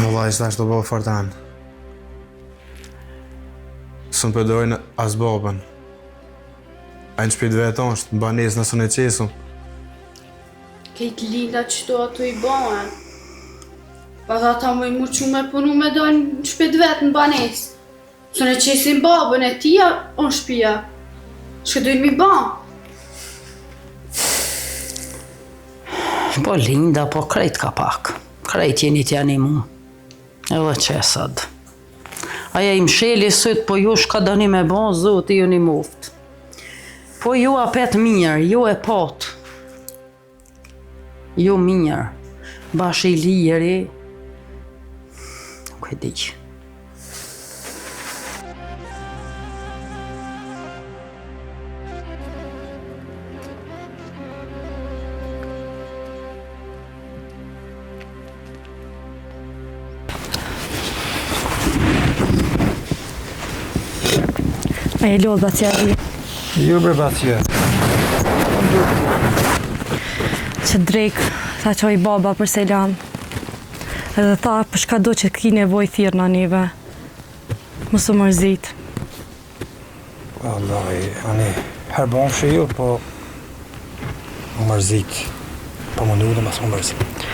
Wallahi s'tash të bëhë fartan. Së më përdojnë as babën. A në shpit veton është, në banes nësën e qesëm. Kejtë linda që do ato I bëhen. Pa dhe ata më I muqu me punu me dojnë në shpit vetë në banes. Së në qesin babën e tia, o në shpia. Shke dojnë mi ban. Po linda, po krejt ka pak. Krejt jeni t'ja një mu. Edhe qesad. Aja I msheli sët, po ju shka dani me ban, zoti ju një muft. Po ju apet mirë, ju e pot. Ju mirë. Bash I liri. Nuk e di. E lodh Batjeri. Ju bre Batje. Që drejk, tha qoj baba për selam. Edhe tha, për shka do që ki nevoj thirë në neve. Mos u mërzit. Wallahi, ani, her bon shë ju, po më mërzit. Po më nudë, mas më mërzit.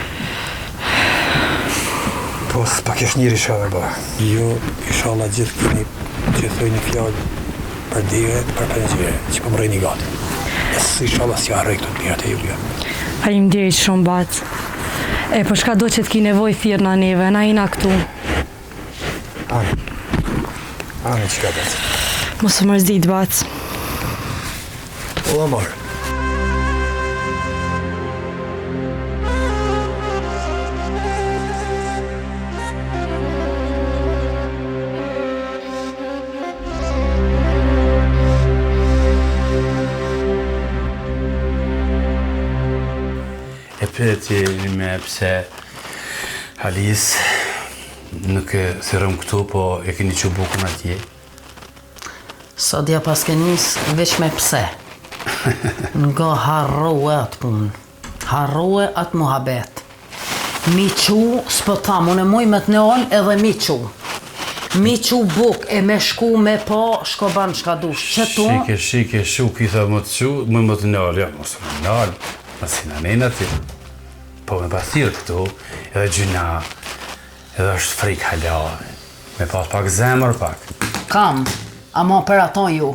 Po s'pa kesh njëri shave ba. Ju, inshallah gjithë kini gjithoj një fjallë për dire, për pengjire, që po më rejni gati. E së inshallah si arrej këtë të mirët e juja. Faleminderit shumë Bat. E për shka do që t'ki nevoj thirë në neve, na jina këtu. Ani që ka Bat. Mos u mërzit Bat. Ola marë. Pyetje me pse Halis nuk e thërëm këtu, po e keni që bukën atje. Sot ja pas ke nis veç me pse. Nga harroe atë punë. Harroe atë muhabet. Mi qu, s'po tham, unë e muj me të neol edhe mi qu. Mi qu buk e me shku me po, shko ban shka dush. Që tu? Shike, shuk I tha më të qu, më të nëll, ja, mos më nëll, mos I në nejnë aty. Po me pathirë këtu, edhe gjyna, edhe është frik hala, me pas pak zemër pak. Kam, ama për ato ju.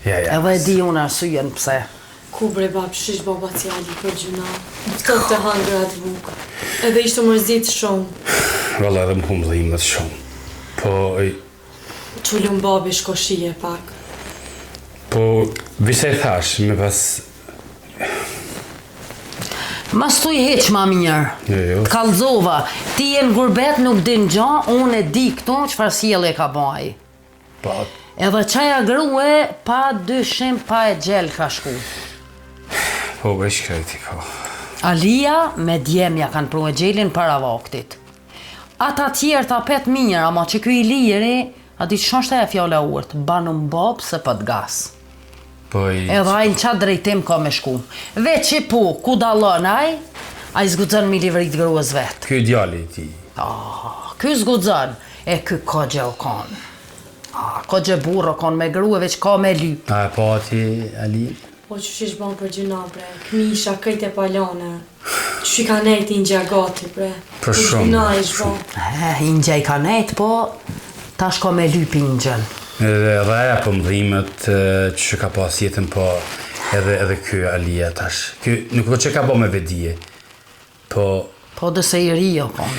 Ja. Edhe e di unë arsujen pse. Ku bre bab, shish baba t'jali për gjuna. Të të hangër atë bukë. Edhe ishte mërzit shumë. Valla edhe më humë dhimët shumë. Po... Qullum babi shkoshije pak. Po, vise thash, me pas... Mas tu I heq ma mirë. Jo. T'kallzova, ti e në gurbet nuk din gja, unë e di këtu qëfar sjellje ka baj. Po. Edhe qaja grue, pa dyshim, pa e gjell ka shku. Po, veç krejti, po. Alia me djemja kanë pru e gjellin para vaktit. Ata tjerë ta pet mirë, ama që kuj I liri, a di që shtë e fjole urt, banu mbop se pët gas. Edhe ai në qatë drejtim ka me shku. Veç që po, ku dalon ai zgudzon mi livrit gruas vetë. Ky djali ti. Ky zgudzon, e ky ka gjelkon. Ka gjë burro, kon me grua, veç ka me lyp. A e pa ti, Ali? Po që shish ban për gjuna, bre, këmisha këjt e palane. Që i ka nejt i nxja gati, bre. Për shumë. I nxja i ka nejt, po tash ka me lyp i nxën. Edhe aja për mëdhimet që ka pas jetën, po edhe ky Alia tash. Ky nuk do që ka bo me vedije, po... Po dëse i rio, kon.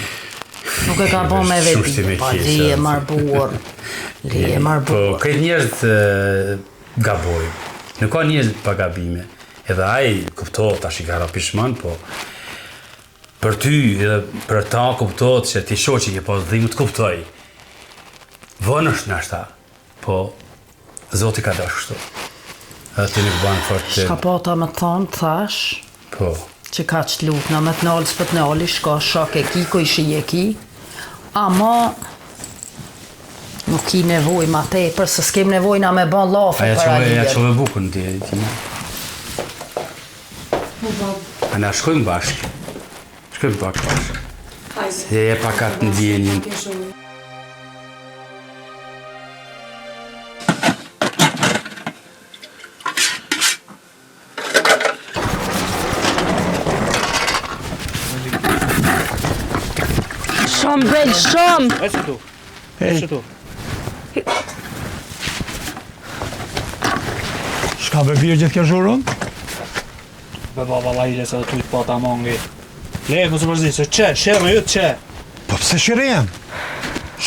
Nuk e ka bo me vedije, pa li e marbur. Li e marbur. Po këtë njerët gaboj. Nuk ka njerët pa gabime. Edhe ai kuptohet, tash i ka ra pishman, po... Për ty edhe për ta kuptohet që ti shoh që ke pas dhimu të kuptoj. Vën është nashta, po Zoti ka dash kështu. Edhe ti nuk banë fort... Shka po ta me thonë, thash, po. Që ka që luk në me të nalë, s'pët nalë, shka shak e ki, ko ishi e ki, ama nuk ki nevoj ma tepër, se s'kem nevoj na me ban lafe për Alijen. Aja qove bukën ti me. A na shkojmë bashkë. Shkojmë pak bashkë. Se e pakat në djenjen. Shumë, bel, shumë! E që tu? E që tu? Shka be birë gjithë kjo zhurën? Be baba lajle se dhe tujtë pa ta mangi. Le, mësë përzi, se që, shërë jëtë që? Po pse shirijem?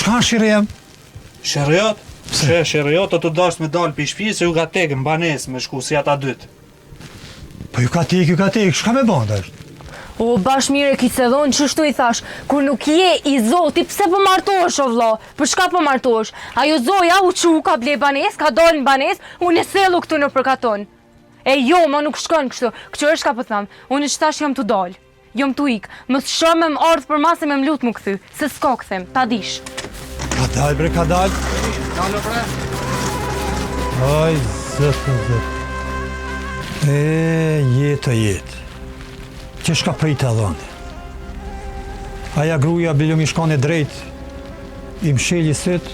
Shka shirijem? Shërëjot? Pse? Shërëjot të dasht me dalë për shpi se ju ka tekë në banes me shku si ata dytë. Po ju ka tekë, shka me bandë është? O, bash mire ki se dhonë, qështu i thash, kur nuk je i Zoti, pse po martohesh o vlla? Për shka po martohesh? Ajo zoja u që ka ble banes, ka dalë në banes, unë e sellu këtu në përkaton. E jo, ma nuk shkon kështu, këtë është ka po thamë, unë që tash jam të dalë, jam të ikë, më të shumë më ardhë për masë me më lutë më këthy, se s'ka këthem, ta dish. Ka dalë bre, ka dalë. Dalë bre. Aj, zëtë. Jetë. Që shka prit e dhënë. Aja gruja biljum i shkon e drejt, i msheli syt,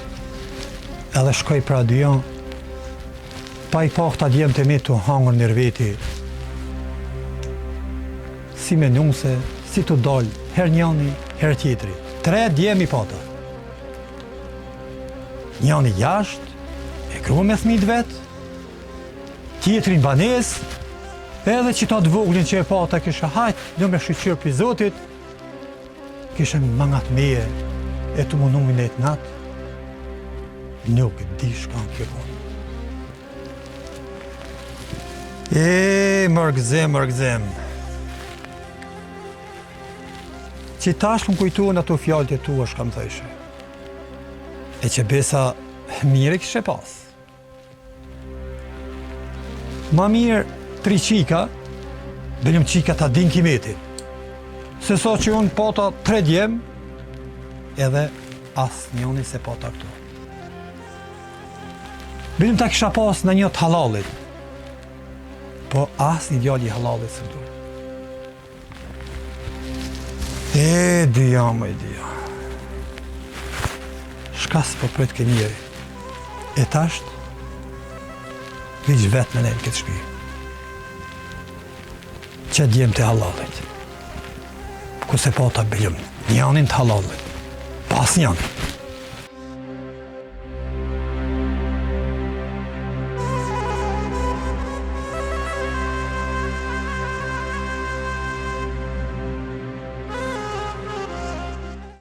edhe shkoj pra dyjan, pa i pak ta djemë të me të hangër nër veti. Si me nuse, si të dollë, her njani, her tjetri. 3 djemë i pata. Njani jashtë, e grua me thmit vetë, tjetri në banes, edhe që ta dvoglin që e pata kisha hajtë, në me shqyqyrë për Zotit, kisha mangat meje, e të mundu me nejtë natë, nuk e di shka në kjo punë. Mërgzem. Që tash më kujtuën ato fjallët e tua shka më thëshe. E që besa mire kishe pas. Ma mirë 3 qika, bëllëm qika ta din kimetin. Se so që unë pota 3 djem, edhe as njoni se pota këto. Bëllëm ta kisha pas në një të halalit, po as një djalli halalit së duhet. Dyja. Shka s'po pret ke njeri. E tasht, viq vetë me nejnë këtë shpi. Që djem të halalit. Ku se po ta bëllëm, njanin të halalit. Pas njanin.